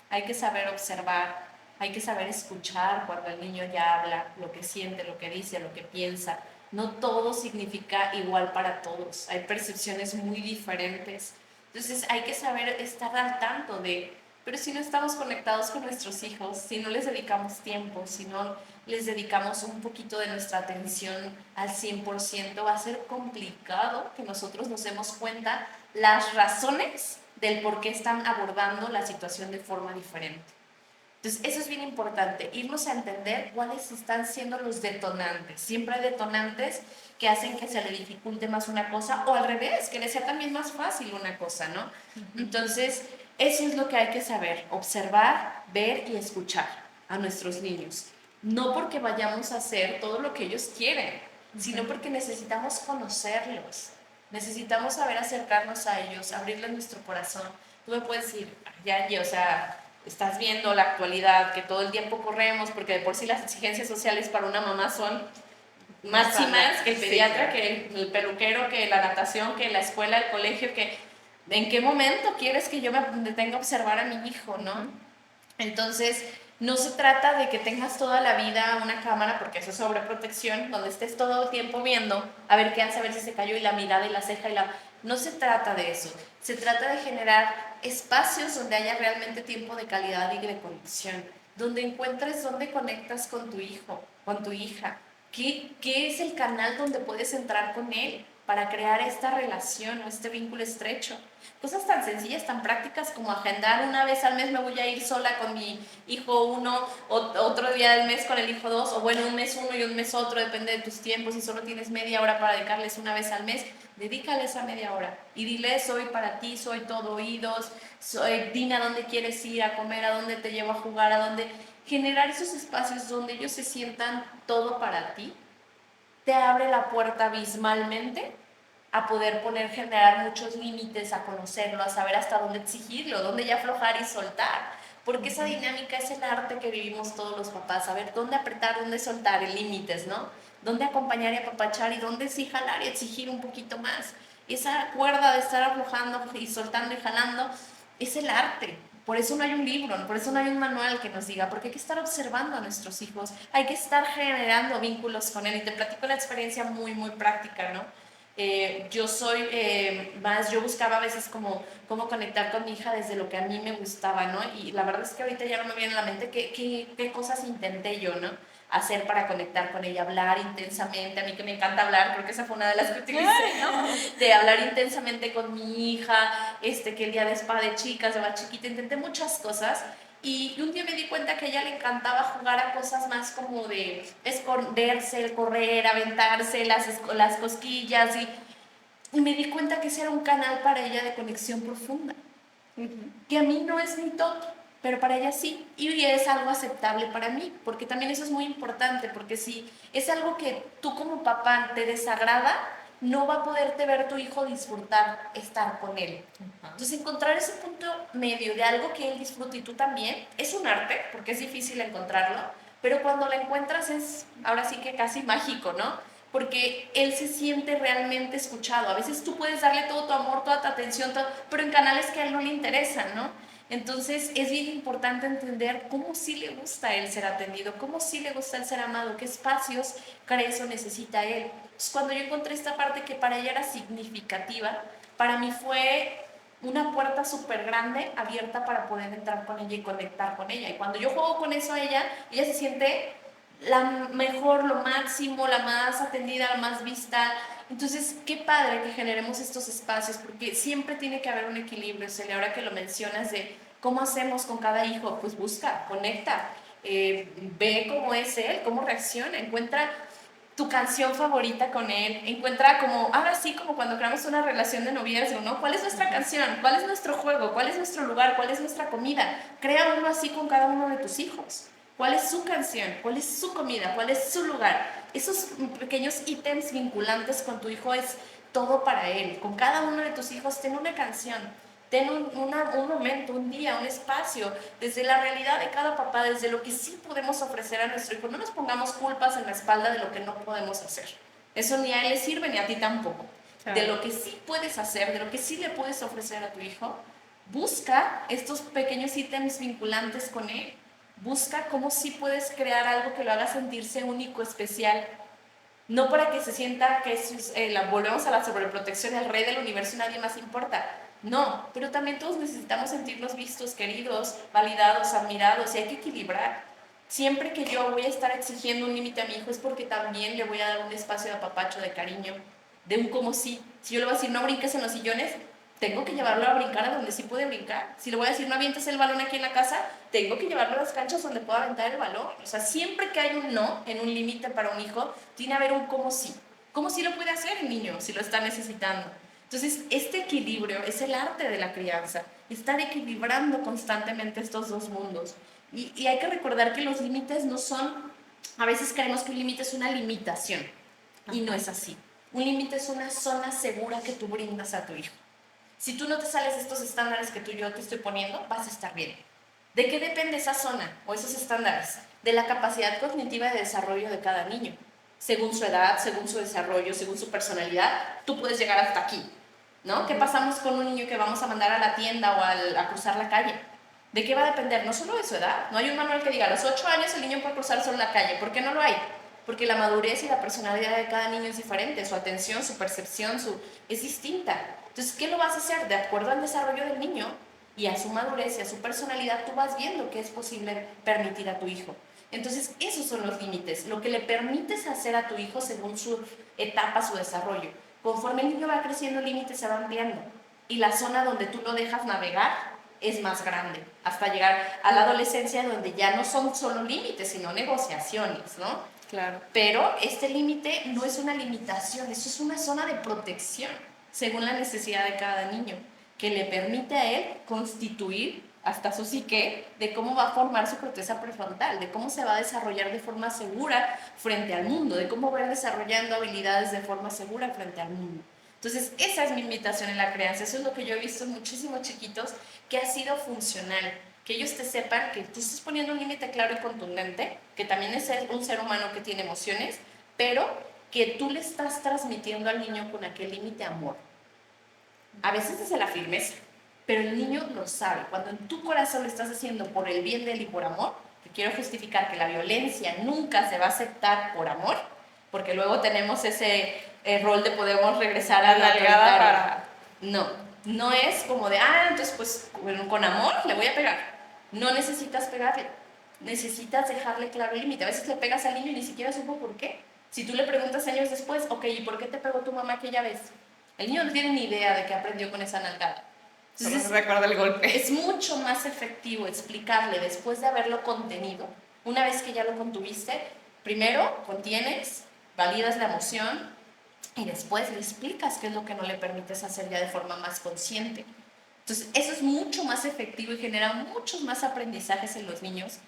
hay que saber observar, hay que saber escuchar cuando el niño ya habla, lo que siente, lo que dice, lo que piensa. No todo significa igual para todos, hay percepciones muy diferentes. Entonces hay que saber estar al tanto de, pero si no estamos conectados con nuestros hijos, si no les dedicamos tiempo, si no les dedicamos un poquito de nuestra atención al 100%, va a ser complicado que nosotros nos demos cuenta las razones del por qué están abordando la situación de forma diferente. Entonces, eso es bien importante, irnos a entender cuáles están siendo los detonantes. Siempre hay detonantes que hacen que se le dificulte más una cosa, o al revés, que le sea también más fácil una cosa, ¿no? Entonces, eso es lo que hay que saber, observar, ver y escuchar a nuestros niños. No porque vayamos a hacer todo lo que ellos quieren, sino porque necesitamos conocerlos, necesitamos saber acercarnos a ellos, abrirles nuestro corazón. Tú me puedes decir, ya, o sea, estás viendo la actualidad, que todo el tiempo corremos, porque de por sí las exigencias sociales para una mamá son máximas, que el pediatra, que el peluquero, que la natación, que la escuela, el colegio, que ¿en qué momento quieres que yo me detenga a observar a mi hijo, no? Entonces, no se trata de que tengas toda la vida una cámara, porque eso es sobreprotección, donde estés todo el tiempo viendo a ver qué hace, a ver si se cayó, y la mirada y la ceja y la... No se trata de eso, se trata de generar espacios donde haya realmente tiempo de calidad y de conexión, donde encuentres dónde conectas con tu hijo, con tu hija, qué es el canal donde puedes entrar con él para crear esta relación o este vínculo estrecho. Cosas tan sencillas, tan prácticas como agendar una vez al mes me voy a ir sola con mi hijo 1, otro día del mes con el hijo 2, o bueno, un mes uno y un mes otro, depende de tus tiempos. Si solo tienes media hora para dedicarles una vez al mes, dedícales esa media hora y dile: soy para ti, soy todo oídos, dime a dónde quieres ir a comer, a dónde te llevo a jugar, a dónde... Generar esos espacios donde ellos se sientan todo para ti te abre la puerta abismalmente a poder generar muchos límites, a conocerlo, a saber hasta dónde exigirlo, dónde ya aflojar y soltar. Porque esa dinámica es el arte que vivimos todos los papás, saber dónde apretar, dónde soltar, en límites, ¿no? Dónde acompañar y apapachar, y dónde sí jalar y exigir un poquito más. Esa cuerda de estar aflojando y soltando y jalando es el arte. Por eso no hay un libro, por eso no hay un manual que nos diga, porque hay que estar observando a nuestros hijos, hay que estar generando vínculos con él. Y te platico una experiencia muy, muy práctica, ¿no? Yo buscaba a veces cómo conectar con mi hija desde lo que a mí me gustaba, ¿no? Y la verdad es que ahorita ya no me viene a la mente qué cosas intenté yo, ¿no? Hacer para conectar con ella, hablar intensamente. A mí que me encanta hablar, creo que esa fue una de las que utilicé, ¿no? De hablar intensamente con mi hija, que el día de spa de chicas, de más chiquita, intenté muchas cosas. Y un día me di cuenta que a ella le encantaba jugar a cosas más como de esconderse, el correr, aventarse, las cosquillas. Y me di cuenta que ese era un canal para ella de conexión profunda. Que a mí no es mi top, pero para ella sí. Y es algo aceptable para mí, porque también eso es muy importante, porque si es algo que tú como papá te desagrada, no va a poderte ver tu hijo disfrutar estar con él. Entonces, encontrar ese punto medio de algo que él disfrute y tú también, es un arte, porque es difícil encontrarlo, pero cuando lo encuentras es ahora sí que casi mágico, ¿no? Porque él se siente realmente escuchado. A veces tú puedes darle todo tu amor, toda tu atención, pero en canales que a él no le interesan, ¿no? Entonces es bien importante entender cómo sí le gusta a él ser atendido, cómo sí le gusta el ser amado, qué espacios crees o necesita él. Entonces, cuando yo encontré esta parte que para ella era significativa, para mí fue una puerta súper grande abierta para poder entrar con ella y conectar con ella. Y cuando yo juego con eso a ella se siente la mejor, lo máximo, la más atendida, la más vista, Entonces, qué padre que generemos estos espacios, porque siempre tiene que haber un equilibrio. Celia, ahora que lo mencionas de cómo hacemos con cada hijo, pues busca, conecta, ve cómo es él, cómo reacciona, encuentra tu canción favorita con él, encuentra como, ahora sí, como cuando creamos una relación de noviazgo, ¿no? ¿Cuál es nuestra canción? ¿Cuál es nuestro juego? ¿Cuál es nuestro lugar? ¿Cuál es nuestra comida? Crea uno así con cada uno de tus hijos. ¿Cuál es su canción? ¿Cuál es su comida? ¿Cuál es su lugar? Esos pequeños ítems vinculantes con tu hijo es todo para él. Con cada uno de tus hijos ten una canción, ten un momento, un día, un espacio, desde la realidad de cada papá, desde lo que sí podemos ofrecer a nuestro hijo. No nos pongamos culpas en la espalda de lo que no podemos hacer. Eso ni a él le sirve ni a ti tampoco. Claro. De lo que sí puedes hacer, de lo que sí le puedes ofrecer a tu hijo, busca estos pequeños ítems vinculantes con él. Busca cómo sí puedes crear algo que lo haga sentirse único, especial. No para que se sienta que volvemos a la sobreprotección, el rey del universo y nadie más importa. No, pero también todos necesitamos sentirnos vistos, queridos, validados, admirados, y hay que equilibrar. Siempre que yo voy a estar exigiendo un límite a mi hijo es porque también le voy a dar un espacio de apapacho, de cariño, de un como sí. Si yo le voy a decir no brinques en los sillones, tengo que llevarlo a brincar a donde sí puede brincar. Si le voy a decir no avientes el balón aquí en la casa, tengo que llevarlo a las canchas donde pueda aventar el balón. O sea, siempre que hay un no en un límite para un hijo, tiene que haber un cómo sí. ¿Cómo sí lo puede hacer el niño si lo está necesitando? Entonces, este equilibrio es el arte de la crianza, estar equilibrando constantemente estos dos mundos. Y hay que recordar que los límites no son, a veces creemos que un límite es una limitación, y no es así. Un límite es una zona segura que tú brindas a tu hijo. Si tú no te sales de estos estándares que tú y yo te estoy poniendo, vas a estar bien. ¿De qué depende esa zona o esos estándares? De la capacidad cognitiva de desarrollo de cada niño. Según su edad, según su desarrollo, según su personalidad, tú puedes llegar hasta aquí, ¿no? ¿Qué pasamos con un niño que vamos a mandar a la tienda o a cruzar la calle? ¿De qué va a depender? No solo de su edad. No hay un manual que diga a los 8 años el niño puede cruzar solo la calle. ¿Por qué no lo hay? Porque la madurez y la personalidad de cada niño es diferente. Su atención, su percepción, es distinta. Entonces, ¿qué lo vas a hacer? De acuerdo al desarrollo del niño y a su madurez y a su personalidad, tú vas viendo qué es posible permitir a tu hijo. Entonces, esos son los límites, lo que le permites hacer a tu hijo según su etapa, su desarrollo. Conforme el niño va creciendo, el límite se va ampliando y la zona donde tú lo dejas navegar es más grande, hasta llegar a la adolescencia donde ya no son solo límites, sino negociaciones, ¿no? Claro. Pero este límite no es una limitación, eso es una zona de protección, según la necesidad de cada niño, que le permite a él constituir hasta su psique de cómo va a formar su corteza prefrontal, de cómo se va a desarrollar de forma segura frente al mundo, de cómo va a ir desarrollando habilidades de forma segura frente al mundo. Entonces, esa es mi invitación en la crianza. Eso es lo que yo he visto en muchísimos chiquitos que ha sido funcional. Que ellos te sepan que tú estás poniendo un límite claro y contundente, que también es un ser humano que tiene emociones, pero que tú le estás transmitiendo al niño con aquel límite amor. A veces desde la firmeza, pero el niño lo sabe. Cuando en tu corazón lo estás haciendo por el bien de él y por amor, que quiero justificar que la violencia nunca se va a aceptar por amor, porque luego tenemos ese rol de podemos regresar a la nalgada para... No es como de, entonces pues con amor le voy a pegar. No necesitas pegarle, necesitas dejarle claro el límite. A veces le pegas al niño y ni siquiera supo por qué. Si tú le preguntas años después, ok, ¿y por qué te pegó tu mamá aquella vez? El niño no tiene ni idea de qué aprendió con esa nalgada. Entonces, solo se recuerda el golpe. Es mucho más efectivo explicarle después de haberlo contenido. Una vez que ya lo contuviste, primero contienes, validas la emoción y después le explicas qué es lo que no le permites hacer ya de forma más consciente. Entonces, eso es mucho más efectivo y genera muchos más aprendizajes en los niños.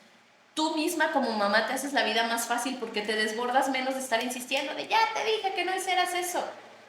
Tú misma como mamá te haces la vida más fácil porque te desbordas menos de estar insistiendo de ya te dije que no hicieras eso.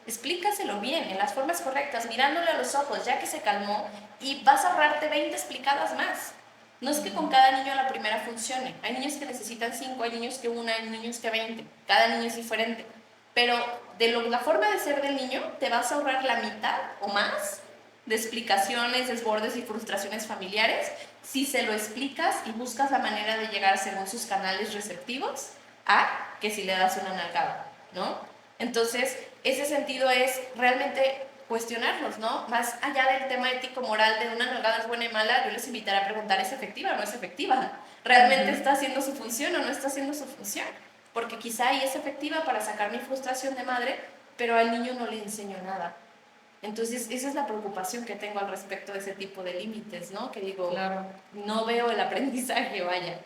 Explícaselo bien, en las formas correctas, mirándole a los ojos, ya que se calmó, y vas a ahorrarte 20 explicadas más. No es que con cada niño la primera funcione. Hay niños que necesitan 5, hay niños que 1, hay niños que 20. Cada niño es diferente. Pero la forma de ser del niño te vas a ahorrar la mitad o más de explicaciones, desbordes y frustraciones familiares si se lo explicas y buscas la manera de llegar según sus canales receptivos a que si le das una nalgada, ¿no? Entonces, ese sentido es realmente cuestionarnos, ¿no? Más allá del tema ético-moral de una nalgada es buena y mala, yo les invitaré a preguntar, ¿es efectiva o no es efectiva? ¿Realmente está haciendo su función o no está haciendo su función? Porque quizá ahí es efectiva para sacar mi frustración de madre, pero al niño no le enseño nada. Entonces, esa es la preocupación que tengo al respecto de ese tipo de límites, ¿no? Que digo, Claro. no veo el aprendizaje, vaya.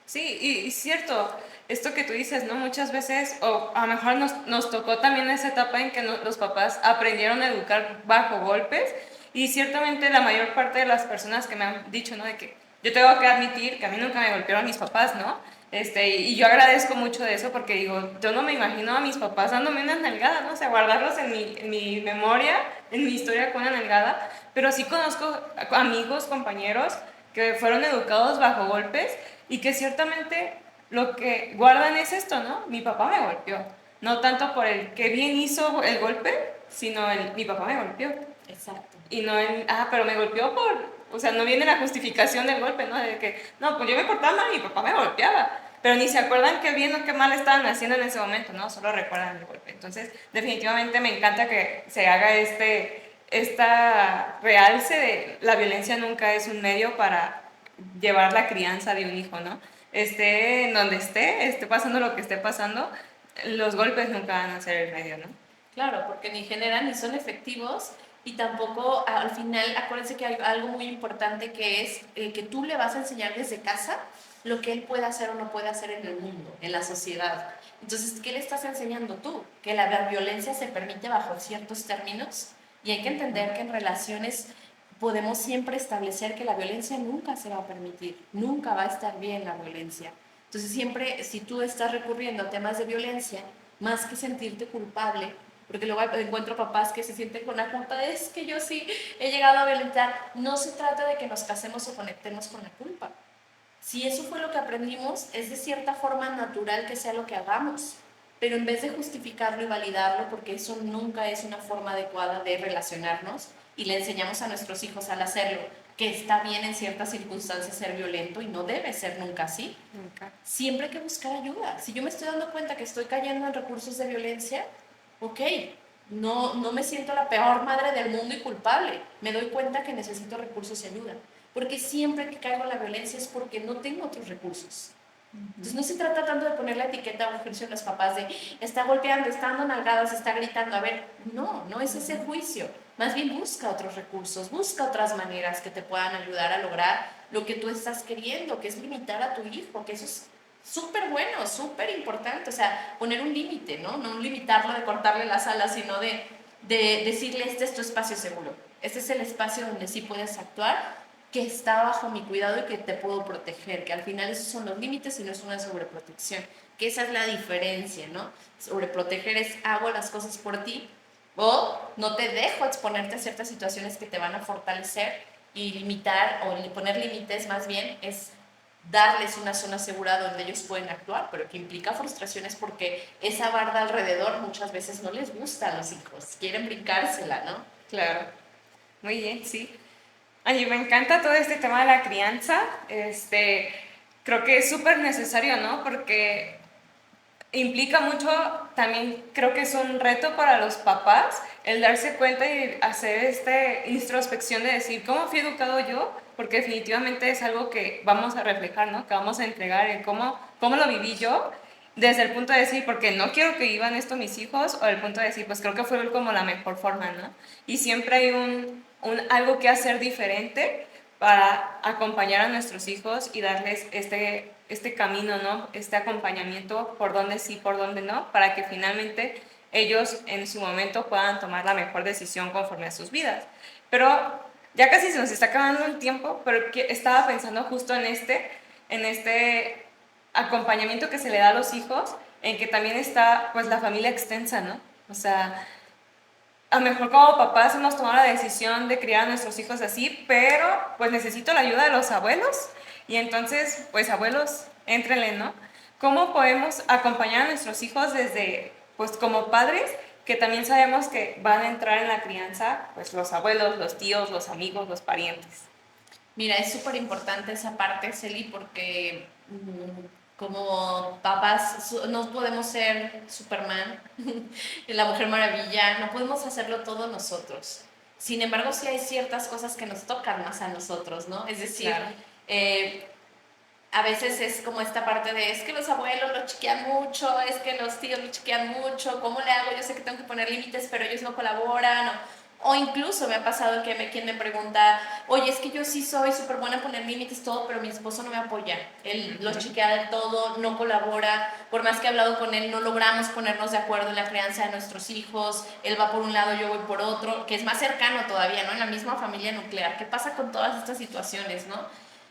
Sí, y cierto, esto que tú dices, ¿no? Muchas veces, o a lo mejor nos tocó también esa etapa en que los papás aprendieron a educar bajo golpes, y ciertamente la mayor parte de las personas que me han dicho, ¿no? De que yo tengo que admitir que a mí nunca me golpearon mis papás, ¿no? Y yo agradezco mucho de eso porque digo, yo no me imagino a mis papás dándome una nalgada, ¿no? O sea, guardarlos en mi memoria, en mi historia con una nalgada, pero sí conozco amigos, compañeros que fueron educados bajo golpes y que ciertamente lo que guardan es esto, ¿no? Mi papá me golpeó. No tanto por el que bien hizo el golpe, sino mi papá me golpeó. Exacto. Y no pero me golpeó o sea, no viene la justificación del golpe, ¿no? De que, no, pues yo me portaba mal y mi papá me golpeaba. Pero ni se acuerdan qué bien o qué mal estaban haciendo en ese momento, ¿no? Solo recuerdan el golpe. Entonces, definitivamente me encanta que se haga esta realce de la violencia nunca es un medio para llevar la crianza de un hijo, ¿no? Esté en donde esté pasando lo que esté pasando, los golpes nunca van a ser el medio, ¿no? Claro, porque ni generan ni son efectivos y tampoco al final, acuérdense que hay algo muy importante que es que tú le vas a enseñar desde casa lo que él puede hacer o no puede hacer en el mundo, en la sociedad. Entonces, ¿qué le estás enseñando tú? Que la violencia se permite bajo ciertos términos y hay que entender que en relaciones podemos siempre establecer que la violencia nunca se va a permitir, nunca va a estar bien la violencia. Entonces, siempre si tú estás recurriendo a temas de violencia, más que sentirte culpable, porque luego encuentro papás que se sienten con la culpa, es que yo sí he llegado a violentar. No se trata de que nos casemos o conectemos con la culpa. Si eso fue lo que aprendimos, es de cierta forma natural que sea lo que hagamos, pero en vez de justificarlo y validarlo, porque eso nunca es una forma adecuada de relacionarnos, y le enseñamos a nuestros hijos al hacerlo, que está bien en ciertas circunstancias ser violento y no debe ser nunca así. Nunca. Siempre hay que buscar ayuda. Si yo me estoy dando cuenta que estoy cayendo en recursos de violencia, ok, no me siento la peor madre del mundo y culpable. Me doy cuenta que necesito recursos y ayuda. Porque siempre que caigo en la violencia es porque no tengo otros recursos. Entonces no se trata tanto de poner la etiqueta o juicio a los papás de está golpeando, está dando nalgadas, está gritando. A ver, no es ese juicio. Más bien busca otros recursos, busca otras maneras que te puedan ayudar a lograr lo que tú estás queriendo, que es limitar a tu hijo, que eso es súper bueno, súper importante. O sea, poner un límite, ¿no? No limitarlo de cortarle las alas, sino de decirle este es tu espacio seguro. Este es el espacio donde sí puedes actuar, que está bajo mi cuidado y que te puedo proteger, que al final esos son los límites y no es una sobreprotección, que esa es la diferencia, ¿no? Sobreproteger es hago las cosas por ti o no te dejo exponerte a ciertas situaciones que te van a fortalecer, y limitar o poner límites más bien es darles una zona segura donde ellos pueden actuar, pero que implica frustraciones porque esa barda alrededor muchas veces no les gusta a los hijos, quieren brincársela, ¿no? Claro. Muy bien, sí. Ay, me encanta todo este tema de la crianza. Creo que es súper necesario, ¿no? Porque implica mucho, también creo que es un reto para los papás el darse cuenta y hacer esta introspección de decir, ¿cómo fui educado yo? Porque definitivamente es algo que vamos a reflejar, ¿no? Que vamos a entregar en cómo lo viví yo, desde el punto de decir, porque no quiero que vivan esto mis hijos, o el punto de decir, pues creo que fue como la mejor forma, ¿no? Y siempre hay algo que hacer diferente para acompañar a nuestros hijos y darles este camino, ¿no? Este acompañamiento por donde sí, por donde no, para que finalmente ellos en su momento puedan tomar la mejor decisión conforme a sus vidas. Pero ya casi se nos está acabando el tiempo, pero estaba pensando justo en este acompañamiento que se le da a los hijos, en que también está pues la familia extensa, ¿no? O sea, a lo mejor como papás hemos tomado la decisión de criar a nuestros hijos así, pero pues necesito la ayuda de los abuelos, y entonces pues abuelos, éntrenle, ¿no? ¿Cómo podemos acompañar a nuestros hijos desde, pues como padres, que también sabemos que van a entrar en la crianza, pues los abuelos, los tíos, los amigos, los parientes? Mira, es súper importante esa parte, Celi, porque como papás no podemos ser Superman, la Mujer Maravilla, no podemos hacerlo todo nosotros. Sin embargo, sí hay ciertas cosas que nos tocan más a nosotros, ¿no? Es decir, Claro. a veces es como esta parte de, es que los abuelos lo chiquean mucho, es que los tíos lo chiquean mucho, ¿cómo le hago? Yo sé que tengo que poner límites, pero ellos no colaboran, o incluso me ha pasado que quien me pregunta, oye, es que yo sí soy súper buena en poner límites, todo, pero mi esposo no me apoya. Él los chiquea del todo, no colabora. Por más que he hablado con él, no logramos ponernos de acuerdo en la crianza de nuestros hijos. Él va por un lado, yo voy por otro, que es más cercano todavía, ¿no? En la misma familia nuclear. ¿Qué pasa con todas estas situaciones, no?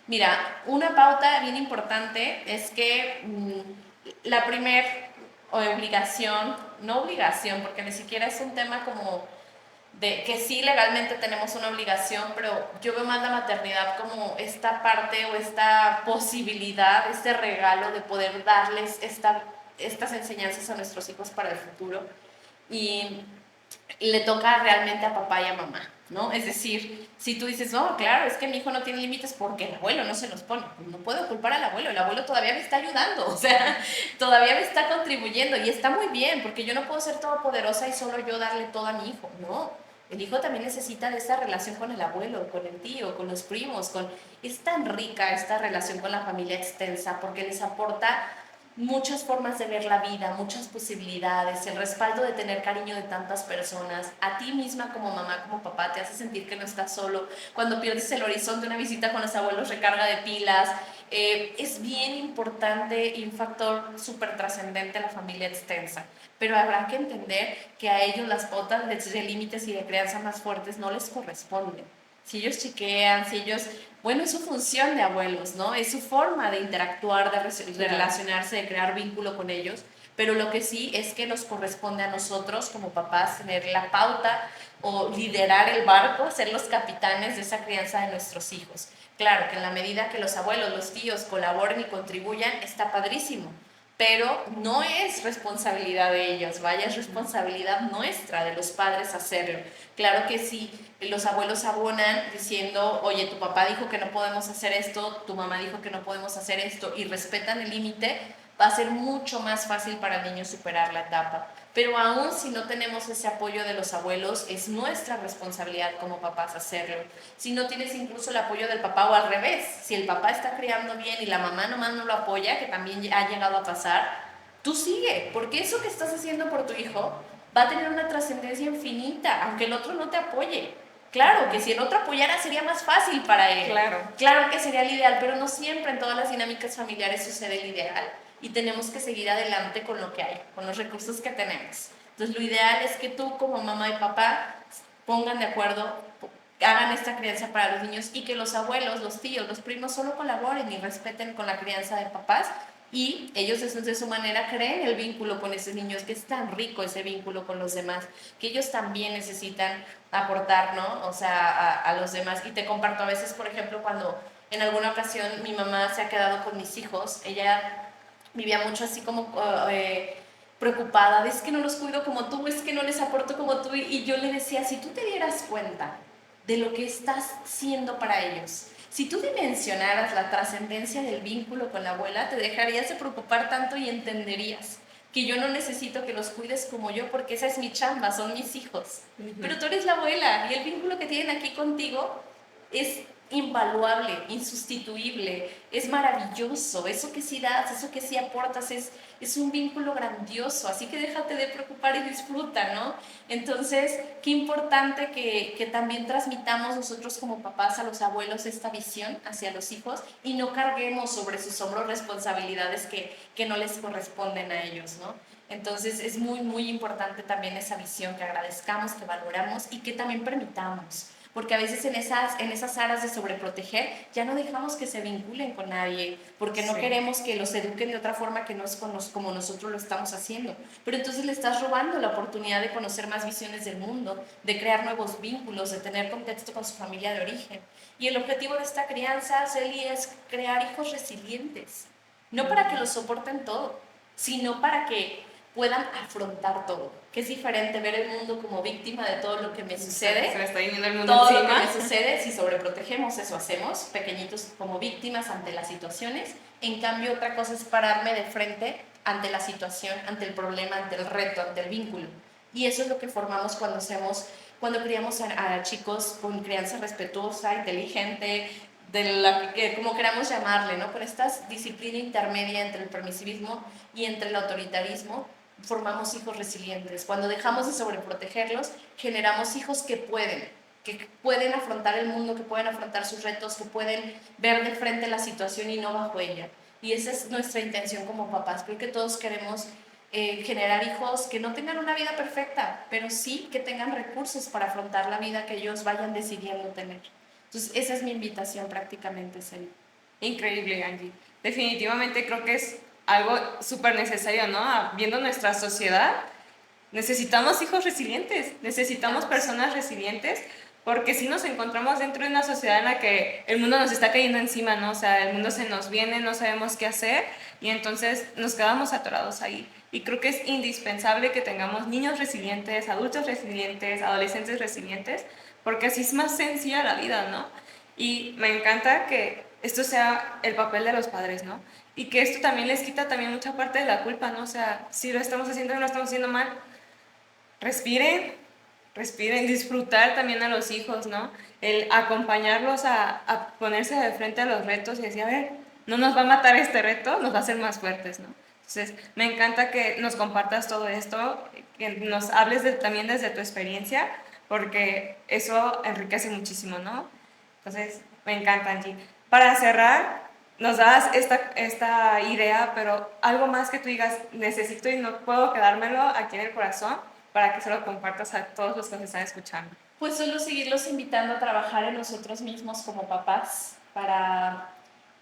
Mira, una pauta bien importante es que la primer obligación, no obligación, porque ni siquiera es un tema como de que sí legalmente tenemos una obligación, pero yo veo más la maternidad como esta parte o esta posibilidad, este regalo de poder darles estas enseñanzas a nuestros hijos para el futuro. Y le toca realmente a papá y a mamá, ¿no? Es decir, si tú dices, no, claro, es que mi hijo no tiene límites porque el abuelo no se los pone, pues no puedo culpar al abuelo, el abuelo todavía me está ayudando, o sea, todavía me está contribuyendo y está muy bien, porque yo no puedo ser todopoderosa y solo yo darle todo a mi hijo, no. El hijo también necesita de esa relación con el abuelo, con el tío, con los primos, es tan rica esta relación con la familia extensa porque les aporta muchas formas de ver la vida, muchas posibilidades, el respaldo de tener cariño de tantas personas, a ti misma como mamá, como papá, te hace sentir que no estás solo, cuando pierdes el horizonte, una visita con los abuelos recarga de pilas, es bien importante y un factor súper trascendente la familia extensa, pero habrá que entender que a ellos las pautas de límites y de crianza más fuertes no les corresponden. Si ellos chiquean, si ellos, bueno, es su función de abuelos, ¿no? Es su forma de interactuar, de relacionarse, de crear vínculo con ellos, pero lo que sí es que nos corresponde a nosotros como papás tener la pauta o liderar el barco, ser los capitanes de esa crianza de nuestros hijos. Claro que en la medida que los abuelos, los tíos colaboren y contribuyan, está padrísimo, pero no es responsabilidad de ellos, vaya, es responsabilidad nuestra, de los padres hacerlo. Claro que sí, los abuelos abonan diciendo, oye, tu papá dijo que no podemos hacer esto, tu mamá dijo que no podemos hacer esto, y respetan el límite, va a ser mucho más fácil para el niño superar la etapa. Pero aún si no tenemos ese apoyo de los abuelos, es nuestra responsabilidad como papás hacerlo. Si no tienes incluso el apoyo del papá o al revés, si el papá está criando bien y la mamá nomás no lo apoya, que también ha llegado a pasar, tú sigue, porque eso que estás haciendo por tu hijo va a tener una trascendencia infinita, aunque el otro no te apoye. Claro, que si el otro apoyara sería más fácil para él. Claro que sería el ideal, pero no siempre en todas las dinámicas familiares sucede el ideal. Y tenemos que seguir adelante con lo que hay, con los recursos que tenemos. Entonces, lo ideal es que tú como mamá y papá pongan de acuerdo, hagan esta crianza para los niños y que los abuelos, los tíos, los primos solo colaboren y respeten con la crianza de papás y ellos de su manera creen el vínculo con esos niños, que es tan rico ese vínculo con los demás, que ellos también necesitan aportar, ¿no? O sea, a los demás. Y te comparto a veces, por ejemplo, cuando en alguna ocasión mi mamá se ha quedado con mis hijos, ella vivía mucho así como preocupada, es que no los cuido como tú, es que no les aporto como tú, y yo le decía, si tú te dieras cuenta de lo que estás siendo para ellos, si tú dimensionaras la trascendencia del vínculo con la abuela, te dejarías de preocupar tanto y entenderías que yo no necesito que los cuides como yo porque esa es mi chamba, son mis hijos. Pero tú eres la abuela y el vínculo que tienen aquí contigo es invaluable, insustituible, es maravilloso. Eso que sí das, eso que sí aportas es un vínculo grandioso, así que déjate de preocupar y disfruta, ¿no? Entonces, qué importante que también transmitamos nosotros como papás a los abuelos esta visión hacia los hijos y no carguemos sobre sus hombros responsabilidades que no les corresponden a ellos, ¿no? Entonces, es muy, muy importante también esa visión, que agradezcamos, que valoramos y que también permitamos. Porque a veces en esas aras de sobreproteger ya no dejamos que se vinculen con nadie, porque no queremos que los eduquen de otra forma que no es como nosotros lo estamos haciendo. Pero entonces le estás robando la oportunidad de conocer más visiones del mundo, de crear nuevos vínculos, de tener contexto con su familia de origen. Y el objetivo de esta crianza, Celi, es crear hijos resilientes. No para que los soporten todo, sino para que puedan afrontar todo, que es diferente ver el mundo como víctima de todo lo que me sucede, se me está viniendo el mundo todo encima. lo que me sucede, si sobreprotegemos, eso hacemos, pequeñitos como víctimas ante las situaciones. En cambio, otra cosa es pararme de frente ante la situación, ante el problema, ante el reto, ante el vínculo. Y eso es lo que formamos cuando criamos a chicos con crianza respetuosa, inteligente, de la que como queramos llamarle, ¿no? Con esta disciplina intermedia entre el permisivismo y entre el autoritarismo, formamos hijos resilientes. Cuando dejamos de sobreprotegerlos, generamos hijos que pueden afrontar el mundo, que pueden afrontar sus retos, que pueden ver de frente la situación y no bajo ella. Y esa es nuestra intención como papás. Creo que todos queremos generar hijos que no tengan una vida perfecta, pero sí que tengan recursos para afrontar la vida que ellos vayan decidiendo tener. Entonces, esa es mi invitación prácticamente, Celi. Increíble, Angie. Definitivamente creo que es algo súper necesario, ¿no? Viendo nuestra sociedad, necesitamos hijos resilientes, necesitamos personas resilientes, porque si nos encontramos dentro de una sociedad en la que el mundo nos está cayendo encima, ¿no? O sea, el mundo se nos viene, no sabemos qué hacer y entonces nos quedamos atorados ahí. Y creo que es indispensable que tengamos niños resilientes, adultos resilientes, adolescentes resilientes, porque así es más sencilla la vida, ¿no? Y me encanta que esto sea el papel de los padres, ¿no? Y que esto también les quita también mucha parte de la culpa, ¿no? O sea, si lo estamos haciendo y no lo estamos haciendo mal, respiren, disfrutar también a los hijos, ¿no? El acompañarlos a ponerse de frente a los retos y decir, a ver, no nos va a matar este reto, nos va a hacer más fuertes, ¿no? Entonces, me encanta que nos compartas todo esto, que nos hables también desde tu experiencia, porque eso enriquece muchísimo, ¿no? Entonces, me encanta, Angie. Para cerrar, nos das esta idea, pero algo más que tú digas, necesito y no puedo quedármelo aquí en el corazón para que se lo compartas a todos los que nos están escuchando. Pues solo seguirlos invitando a trabajar en nosotros mismos como papás para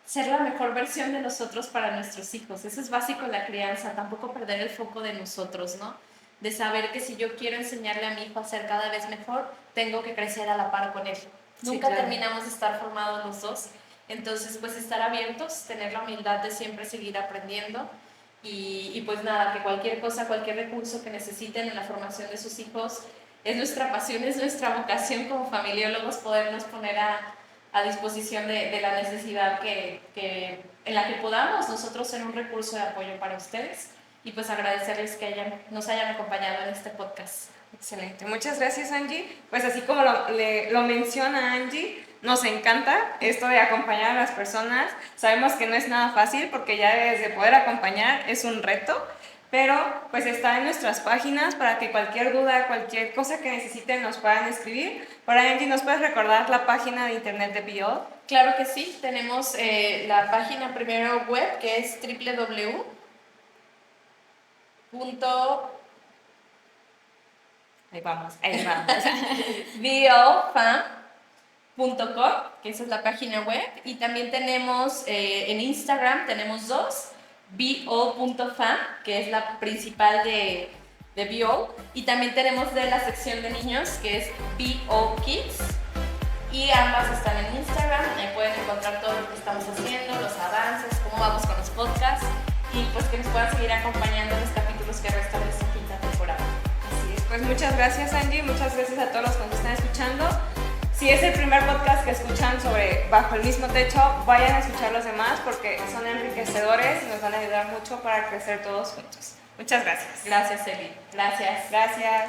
ser la mejor versión de nosotros para nuestros hijos. Eso es básico en la crianza, tampoco perder el foco de nosotros, ¿no? De saber que si yo quiero enseñarle a mi hijo a ser cada vez mejor, tengo que crecer a la par con él. Sí, Nunca claro. terminamos de estar formados los dos. Entonces, pues estar abiertos, tener la humildad de siempre seguir aprendiendo y pues nada, que cualquier cosa, cualquier recurso que necesiten en la formación de sus hijos, es nuestra pasión, es nuestra vocación como familiólogos podernos poner a disposición de la necesidad en la que podamos nosotros ser un recurso de apoyo para ustedes y pues agradecerles que nos hayan acompañado en este podcast. Excelente, muchas gracias, Angie. Pues así como lo menciona Angie, nos encanta esto de acompañar a las personas. Sabemos que no es nada fácil porque ya desde poder acompañar es un reto, pero pues está en nuestras páginas para que cualquier duda, cualquier cosa que necesiten nos puedan escribir. Para Angie, ¿nos puedes recordar la página de internet de Be All? Claro que sí, tenemos la página primero web que es www. Ahí vamos. beallfam.com, que esa es la página web, y también tenemos en Instagram, tenemos dos, beall.fam, que es la principal de Beall, y también tenemos de la sección de niños, que es Beall Kids, y ambas están en Instagram, ahí pueden encontrar todo lo que estamos haciendo, los avances, cómo vamos con los podcasts, y pues que nos puedan seguir acompañando en los capítulos que restan de esta quinta temporada. Pues muchas gracias, Angie, muchas gracias a todos los que nos están escuchando. Si es el primer podcast que escuchan sobre Bajo el Mismo Techo, vayan a escuchar los demás porque son enriquecedores y nos van a ayudar mucho para crecer todos juntos. Muchas gracias. Gracias, Eli. Gracias. Gracias.